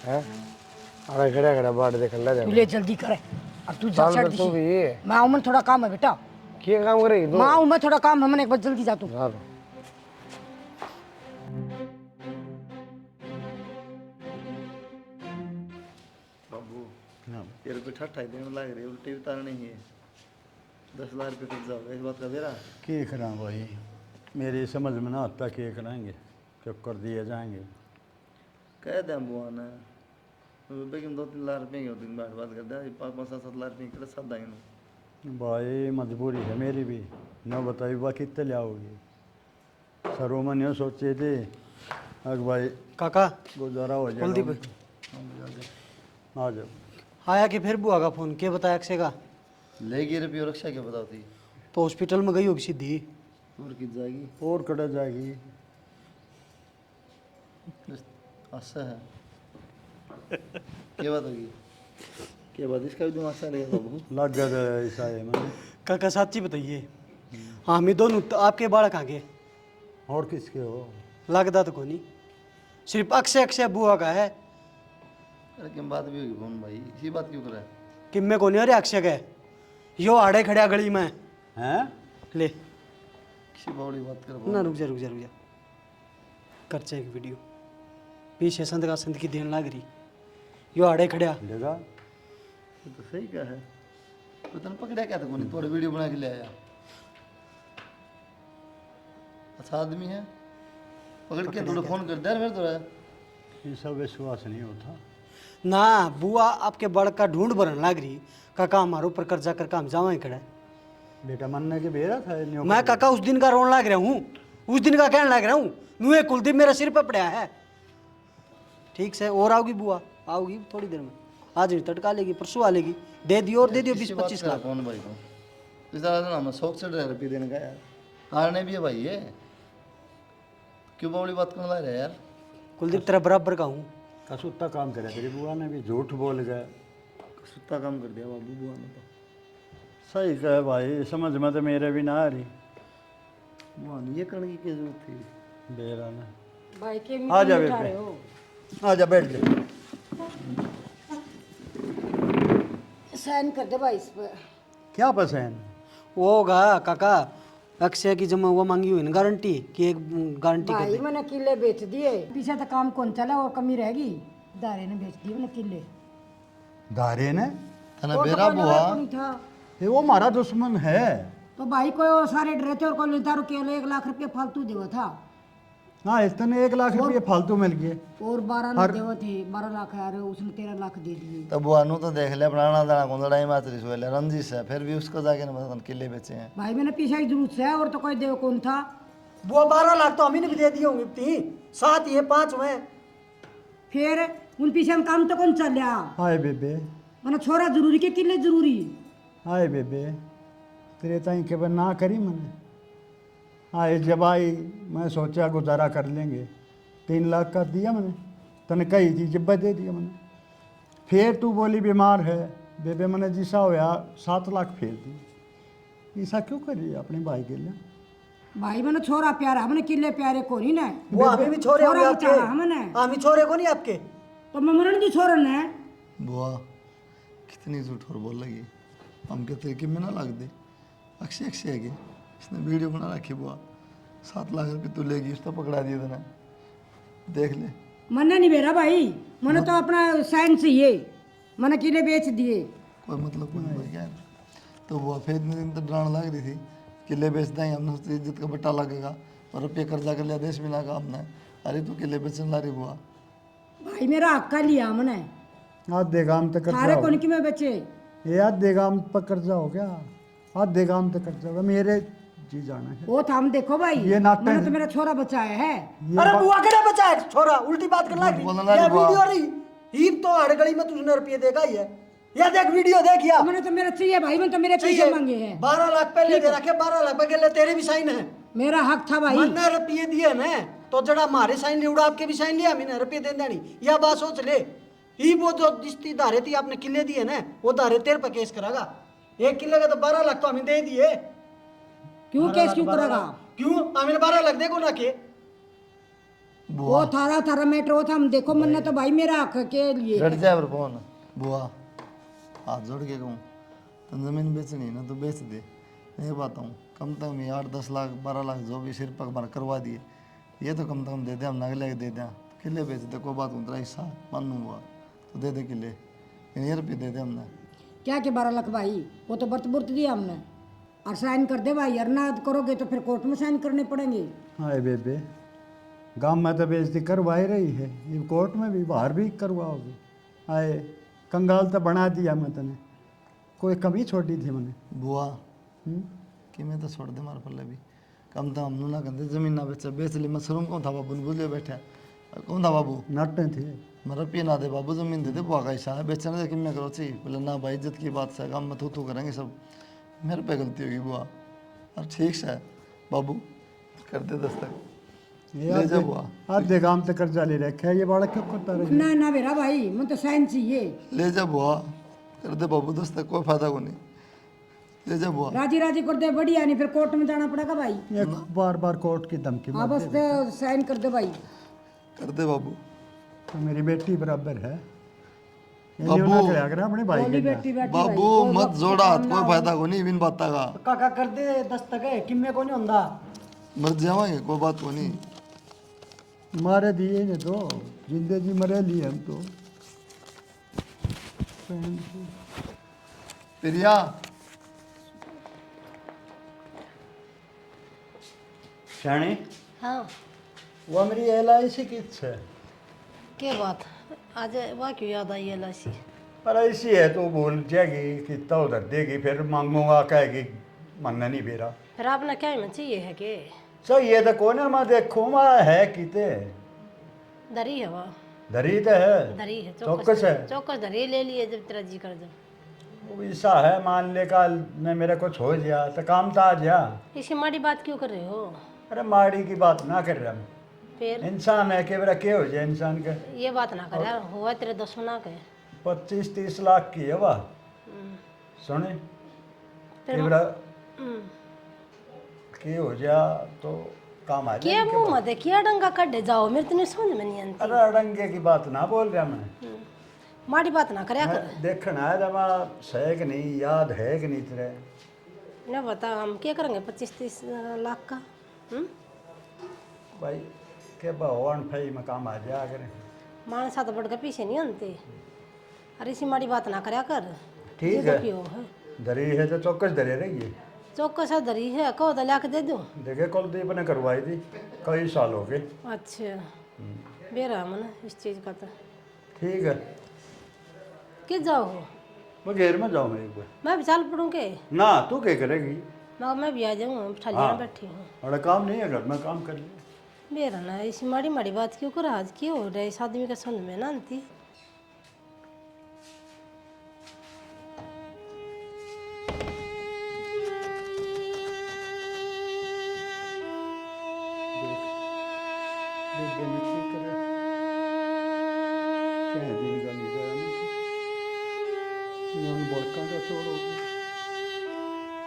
Speaker 6: है अरे खड़ा खड़ा बाट देख ले जा
Speaker 1: तू ले जल्दी करे अब तू जा
Speaker 6: साल
Speaker 1: चढ़
Speaker 6: तो भी
Speaker 1: मैं आऊं, मैं थोड़ा काम है बेटा।
Speaker 6: क्या काम करे
Speaker 1: मैं आऊं, मैं थोड़ा काम है, मैंने एक बार जल्दी जा तू।
Speaker 6: यार
Speaker 7: बाबू ये रुपये ठट्ठाई देने लग रही उल्टी उतार नहीं है 10 लाख रुपये कुछ जाओगे इस बात का बेरा
Speaker 8: क्या करा भाई, मेरी समझ में ना आता क्या कराएंगे, क्या कर दिए जाएंगे।
Speaker 7: कह दे बुआ ने लेकिन 2-3 लाख रुपये की होती बात कर दे 5-7 लाख रुपये की सादा ही
Speaker 8: भाई मजबूरी है मेरी भी, न बताई बा कितने ले आओगे। सरोमन ये सोचे थे अग भाई
Speaker 9: काका
Speaker 8: गुजारा हो
Speaker 9: कुलदीप
Speaker 8: जाएगा। आ जाओ
Speaker 9: आया कि फिर बुआ का फोन के बताया अक्षय का
Speaker 7: ले गई रुपये रक्षा क्या बताती
Speaker 9: तो हॉस्पिटल में गई होगी सीधी
Speaker 7: और कित जाएगी
Speaker 8: और कटा जाएगी।
Speaker 7: अच्छा है क्या बात होगी क्या बात इसका भी दिमाग से लगेगा बाबू
Speaker 8: लग गया ऐसा है मैंने।
Speaker 9: काका सच्ची बताइए हाँ मैं दोनों तो आपके बालक आगे
Speaker 8: और किसके हो?
Speaker 9: लगता तो को नहीं, सिर्फ अक्षय अक्षय बुआ का है।
Speaker 7: अरे क्या बात भी होगी फोन भाई इसी बात क्यों करे
Speaker 9: कि मैं को नहीं अरे अक्षय का है। यो आड़े खड़े गली में
Speaker 8: हैं?
Speaker 9: ले
Speaker 7: किसी बावड़ी बात कर
Speaker 9: ना रुक जा कर एक वीडियो पीछे संत का संत की देन लाग रही यो आड़े खड़िया
Speaker 8: जगह
Speaker 7: तो सही क्या है तो तन पकड़ा क्या था कोनी थोड़ी वीडियो बना के ले आया अच्छा आदमी है पकड़ के थोड़ा फोन कर दे मेरे तो
Speaker 8: ये सब विश्वास नहीं होता।
Speaker 9: ना बुआ आपके बड़ का ढूंढ भरन लाग रही काका हमारे ऊपर कर्जा कर काम जावा खड़ा है।
Speaker 8: बेटा मनने के बेरा था ये न्यों
Speaker 9: मैं काका उस दिन का रोन लाग रहा हूँ, उस दिन का कहने लग रहा हूँ नुए कुलदीप मेरे सिर पर पड़ा है। ठीक से और आओगी बुआ आओगी थोड़ी देर में आज नहीं तटका लेगी परसों आ लेगी दे दियो और दे दियो 20-25 लाख।
Speaker 7: कौन भाई को इस तरह से ना शौक से ड्राइवर रुपये देने का यार कारण भी है भाई ये क्यों बावड़ी बात करने लग रहा है यार
Speaker 9: कुलदीप तेरा बराबर का हूँ।
Speaker 8: कसूत्ता काम करे तेरी बुआ ने भी झूठ बोल गए।
Speaker 7: सुत्ता काम कर दिया बाबू बुआ ने तो
Speaker 8: सही कहे भाई समझ में तो मेरे भी ना आ रही।
Speaker 7: बुआ ने ये करने की क्या जरूरत थी
Speaker 8: बेरा ने
Speaker 1: भाई के
Speaker 8: आ जा
Speaker 1: उठा
Speaker 8: बेटे।
Speaker 1: रहे हो
Speaker 8: आ जा बैठ जा।
Speaker 1: साइन कर दे भाई इस पर।
Speaker 8: क्या पसंद
Speaker 9: वो होगा काका अक्षय की जमा हुआ मांगी हुई ना गारंटी कि एक गारंटी कर
Speaker 1: भाई
Speaker 9: दे।
Speaker 1: मैंने किले बेच दिए पीछे तो काम कौन चला और कमी रहेगी दारे ने बेच दिए मैंने किले
Speaker 8: धारे ने
Speaker 7: है
Speaker 1: और तो
Speaker 7: बेरा
Speaker 1: कोई
Speaker 7: बुआ
Speaker 1: लगा नहीं था
Speaker 8: ये वो हमारा दुश्मन है।
Speaker 1: तो भाई कोई और सारे डरे थे और कोई दारू केवल 1 लाख रुपये फालतू देवा था
Speaker 8: हाँ इतने 1 लाख रुपये फालतू मिल गए।
Speaker 1: और 12 लाख देवा थे 12 लाख यार उसने 13 लाख दे दिए।
Speaker 7: तो बुआ नु तो देख ले पुराना दाना को लड़ाई मातरी सो ले रंजिश है फिर भी उसको जाके ना बता किले बेचे हैं
Speaker 1: भाई मैंने पीछे की जरूरत है और तो कोई देव कौन था।
Speaker 9: वो 12 लाख तो हम ही ने भी दे दिए होंगे 3 7 ये 5 में।
Speaker 1: फिर उन पीछे हम काम तो कौन चल रहा
Speaker 8: हाय बेबे
Speaker 1: मैंने छोरा जरूरी के किले जरूरी।
Speaker 8: हाय बेबे तेरे ताई के ना करी मैंने हाय जब आई मैं सोचा गुजारा कर लेंगे 3 लाख का दिया मैंने तने कही थी जब्बा दे दिया मैंने। फिर तू बोली बीमार है बेबे मैंने जिसा होया 7 लाख फेर दी। ऐसा क्यों करी अपने भाई के लिए?
Speaker 1: भाई मैंने छोरा प्यारा हमने किले प्यारे को नहीं ना
Speaker 9: वो हमें भी छोरे होंगे
Speaker 1: छोरा बेचारा
Speaker 9: आपके
Speaker 1: हमने
Speaker 9: हम ही छोरे को नहीं आपके।
Speaker 1: तो मैं मरण की छोरा ने
Speaker 7: बुआ कितनी झूठ और बोल लगी हम कहते कि में ना लग दे अक्षय अक्षय है कि इसने वीडियो बना रखी बुआ 7 लाख रुपये तू लेगी उसको पकड़ा दिया था देख ले
Speaker 1: मन्ने नहीं बेरा भाई मैंने तो अपना साइन चाहिए मैंने किले बेच दिए।
Speaker 7: कोई मतलब कोई भाई क्या तो बुआ फिर इतने दिन तक डराने लग रही थी किले बेच देंगे हमने उसकी इज्जत का बट्टा लगेगा और रुपये कर्जा कर लिया देश मिला का हमने अरे तू किले बेचने ला रही बुआ
Speaker 1: भाई मेरा हक का लिया हमने
Speaker 8: आधे काम तक कर्जा
Speaker 1: सारे
Speaker 8: हो
Speaker 1: कौन की में बेचे
Speaker 8: ये आधे काम पर कर्जा हो गया आधे काम तक कर्जा होगा मेरे जी जाना है।
Speaker 1: वो था हम देखो भाई
Speaker 8: ये नाटक
Speaker 1: मैंने
Speaker 8: है।
Speaker 1: तो मेरा छोरा बचाया है।
Speaker 9: अरे बुआ के लिए बचा है छोरा उल्टी बात कर लग
Speaker 7: बोलना
Speaker 9: रही
Speaker 7: नहीं
Speaker 9: ये
Speaker 7: बुआ।
Speaker 9: वीडियो रही ईब तो हर गली में तुझने रुपये देखा ही है। या देख वीडियो देख या
Speaker 1: मैंने तो मेरा चाहिए भाई मैंने तो मेरे पैसे मांगे हैं
Speaker 9: 12 लाख पहले दे रखे 12 लाख पहले तेरे भी साइन है
Speaker 1: मेरा हक था भाई।
Speaker 9: मैंने रुपये दिए ना तो जड़ा हमारे साइन लिया आपके भी साइन लिया मैंने रुपये दे देनी या बात सोच ले ही वो जो जिसकी धारे थी आपने किले दिए ना वो धारे तेरे पर केस करागा 1 किले का तो 12 लाख तो हमें दे दिए।
Speaker 1: क्यों केस क्यों करेगा
Speaker 9: क्यों हमें 12 लाख देखो ना के
Speaker 1: वो थारा थारा मैटर वो था हम देखो मैंने तो भाई मेरा हक के लिए
Speaker 7: डर जाए पर कौन बुआ हाथ जोड़ के कहूँ तो ज़मीन बेचनी है ना तो बेच दे मैं बात हूँ कम से कम 8-10 लाख 12 लाख जो भी सिर पर हमारा करवा दिए ये तो कम से कम दे दे हम नगले दे दें किले बेच दे कोई बात नहीं तेरा हिस्सा मानू हुआ तो दे दे किले ये रुपये दे दे हमने
Speaker 1: क्या के 12 लाख भाई वो तो बर्त बुर्त दिया हमने और साइन कर दे भाई अरना करोगे तो फिर कोर्ट में साइन करने पड़ेंगे।
Speaker 8: हाय बेबे गांव में तो बेइज्जती करवाई रही है ये कोर्ट में भी बाहर भी करवाओगी। आए कंगाल तो बना दिया मैं तने कोई कमी छोड़ी थी मैंने।
Speaker 7: बुआ कि मैं तो छोड़ दे मार पल्ले भी कम तो हम ना कहते जमीन ना बेच ली मशरूम कौन था बाबू ने बुझे बैठा कौन था बाबू
Speaker 8: नटे थे
Speaker 7: मेरा पीना दे बाबू, जमीन दे दे, बुआ का हिस्सा है, बेचने दे कि मैं करो ची। बोले ना भाई, इज्जत की बात से काम में तू करेंगे सब, मेरे पे गलती होगी बुआ। और ठीक से बाबू कर दे दस्तक, ले जा बुआ,
Speaker 8: आधे काम तो कर्जा ले रखा है, ये बड़ा क्यों करता रहे?
Speaker 1: ना ना मेरा भाई मुझे तो साइन चाहिए।
Speaker 7: ले जा बुआ, कर दे बाबू दस्तक, कोई फायदा को नहीं, ले जा बुआ।
Speaker 1: राजी राजी कर दे, बढ़िया नहीं फिर कोर्ट में जाना पड़ेगा भाई।
Speaker 8: ये बार बार कोर्ट की धमकी
Speaker 1: हाँ
Speaker 8: मत
Speaker 1: बस
Speaker 8: दे।
Speaker 1: तो साइन कर दे भाई।
Speaker 7: कर दे बाबू।
Speaker 8: तो मेरी बेटी बराबर है, ये
Speaker 7: बाबू।
Speaker 8: नहीं होना क्या अपने भाई
Speaker 1: बोली
Speaker 8: के साथ।
Speaker 1: बेटी बेटी
Speaker 7: बाबू मत जोड़ा हाथ, कोई फायदा को नहीं बिन बाता का,
Speaker 9: काका कर दे दस्तक है, किम्मे को नहीं होंदा।
Speaker 7: मर जावांगे, कोई बात को नहीं।
Speaker 8: मारे दिए ने तो जिंदे जी मरे लिए हम तो।
Speaker 7: प्रिया,
Speaker 8: शानी
Speaker 3: हाँ
Speaker 8: वो मेरी LIC की है,
Speaker 3: क्या बात, आज वह क्यों याद आई LIC?
Speaker 8: पर ऐसी है तो बोल जाएगी कितना उधर देगी, फिर मांगूंगा कहेगी मन नहीं मेरा।
Speaker 3: फिर आपने क्या में चाहिए है कि
Speaker 8: सो ये तो कौन है, मैं देखूँ मैं है किते
Speaker 3: दरी है वह,
Speaker 8: धरी तो है,
Speaker 3: दरी है
Speaker 8: चौकस है,
Speaker 3: चौकस दरी ले लिए जब तेरा जी कर दो।
Speaker 8: वो ऐसा है, मान ले कल ने मेरे कुछ हो गया तो काम तो आ जा।
Speaker 3: इसी माड़ी बात क्यों कर रहे हो?
Speaker 8: अरे माड़ी की बात ना कर रहा मैं,
Speaker 3: फिर
Speaker 8: इंसान है, केवरा क्या हो जाए इंसान का।
Speaker 3: ये बात ना करे, हुआ तेरे दुश्मना के।
Speaker 8: 25-30 लाख की है वाह, सुने केवरा के हो जा तो काम आ
Speaker 3: क्या
Speaker 8: जाए।
Speaker 3: मुंह मत है, क्या डंगा कड्डे जाओ, मेरे तो नहीं समझ में नहीं आती।
Speaker 8: अरे अड़ंगे की बात ना बोल रहा मैं,
Speaker 3: माड़ी बात ना करे कर।
Speaker 8: देखना है जमा है कि नहीं, याद है कि नहीं तेरे।
Speaker 3: न बता हम क्या करेंगे 25-30 लाख का?
Speaker 8: भाई के भगवान भाई में काम आ जा करे।
Speaker 3: मानस हाथ बढ़ के पीछे नहीं आनते। अरे इसी माड़ी बात ना करे कर।
Speaker 8: ठीक
Speaker 3: ये तो
Speaker 8: है,
Speaker 3: क्यों है?
Speaker 8: धरी है तो चौकस धरे रहिए।
Speaker 3: चौकस दरी है, कहो तो लाके दे दूं।
Speaker 8: देखे कुलदीप ने करवाई थी, कई साल हो गए।
Speaker 3: अच्छा बेरा मन इस चीज़ का तो
Speaker 8: ठीक है,
Speaker 3: किस जाओ हो?
Speaker 8: मैं घेर में जाऊँ एक बार।
Speaker 3: मैं भी चाल पड़ूँ के?
Speaker 8: ना तू क्या करेगी?
Speaker 3: मैं भी आ जाऊँ, ठलिया
Speaker 8: हाँ।
Speaker 3: बैठी हूँ।
Speaker 8: बड़ा काम नहीं है घर में, काम कर लिया।
Speaker 3: बेरा ना इसी माड़ी माड़ी बात क्यों कर, आज क्यों हो रहा है इस आदमी का समझ में ना आती।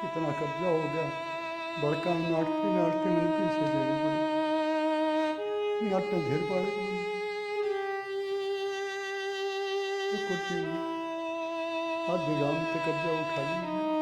Speaker 8: कितना कर्जा हो गया, बड़का नाटते नाटते मैंने पीछे देने पड़े, नाटते घेर पड़े तो कुछ आधे गांव से कर्जा उठा लिया।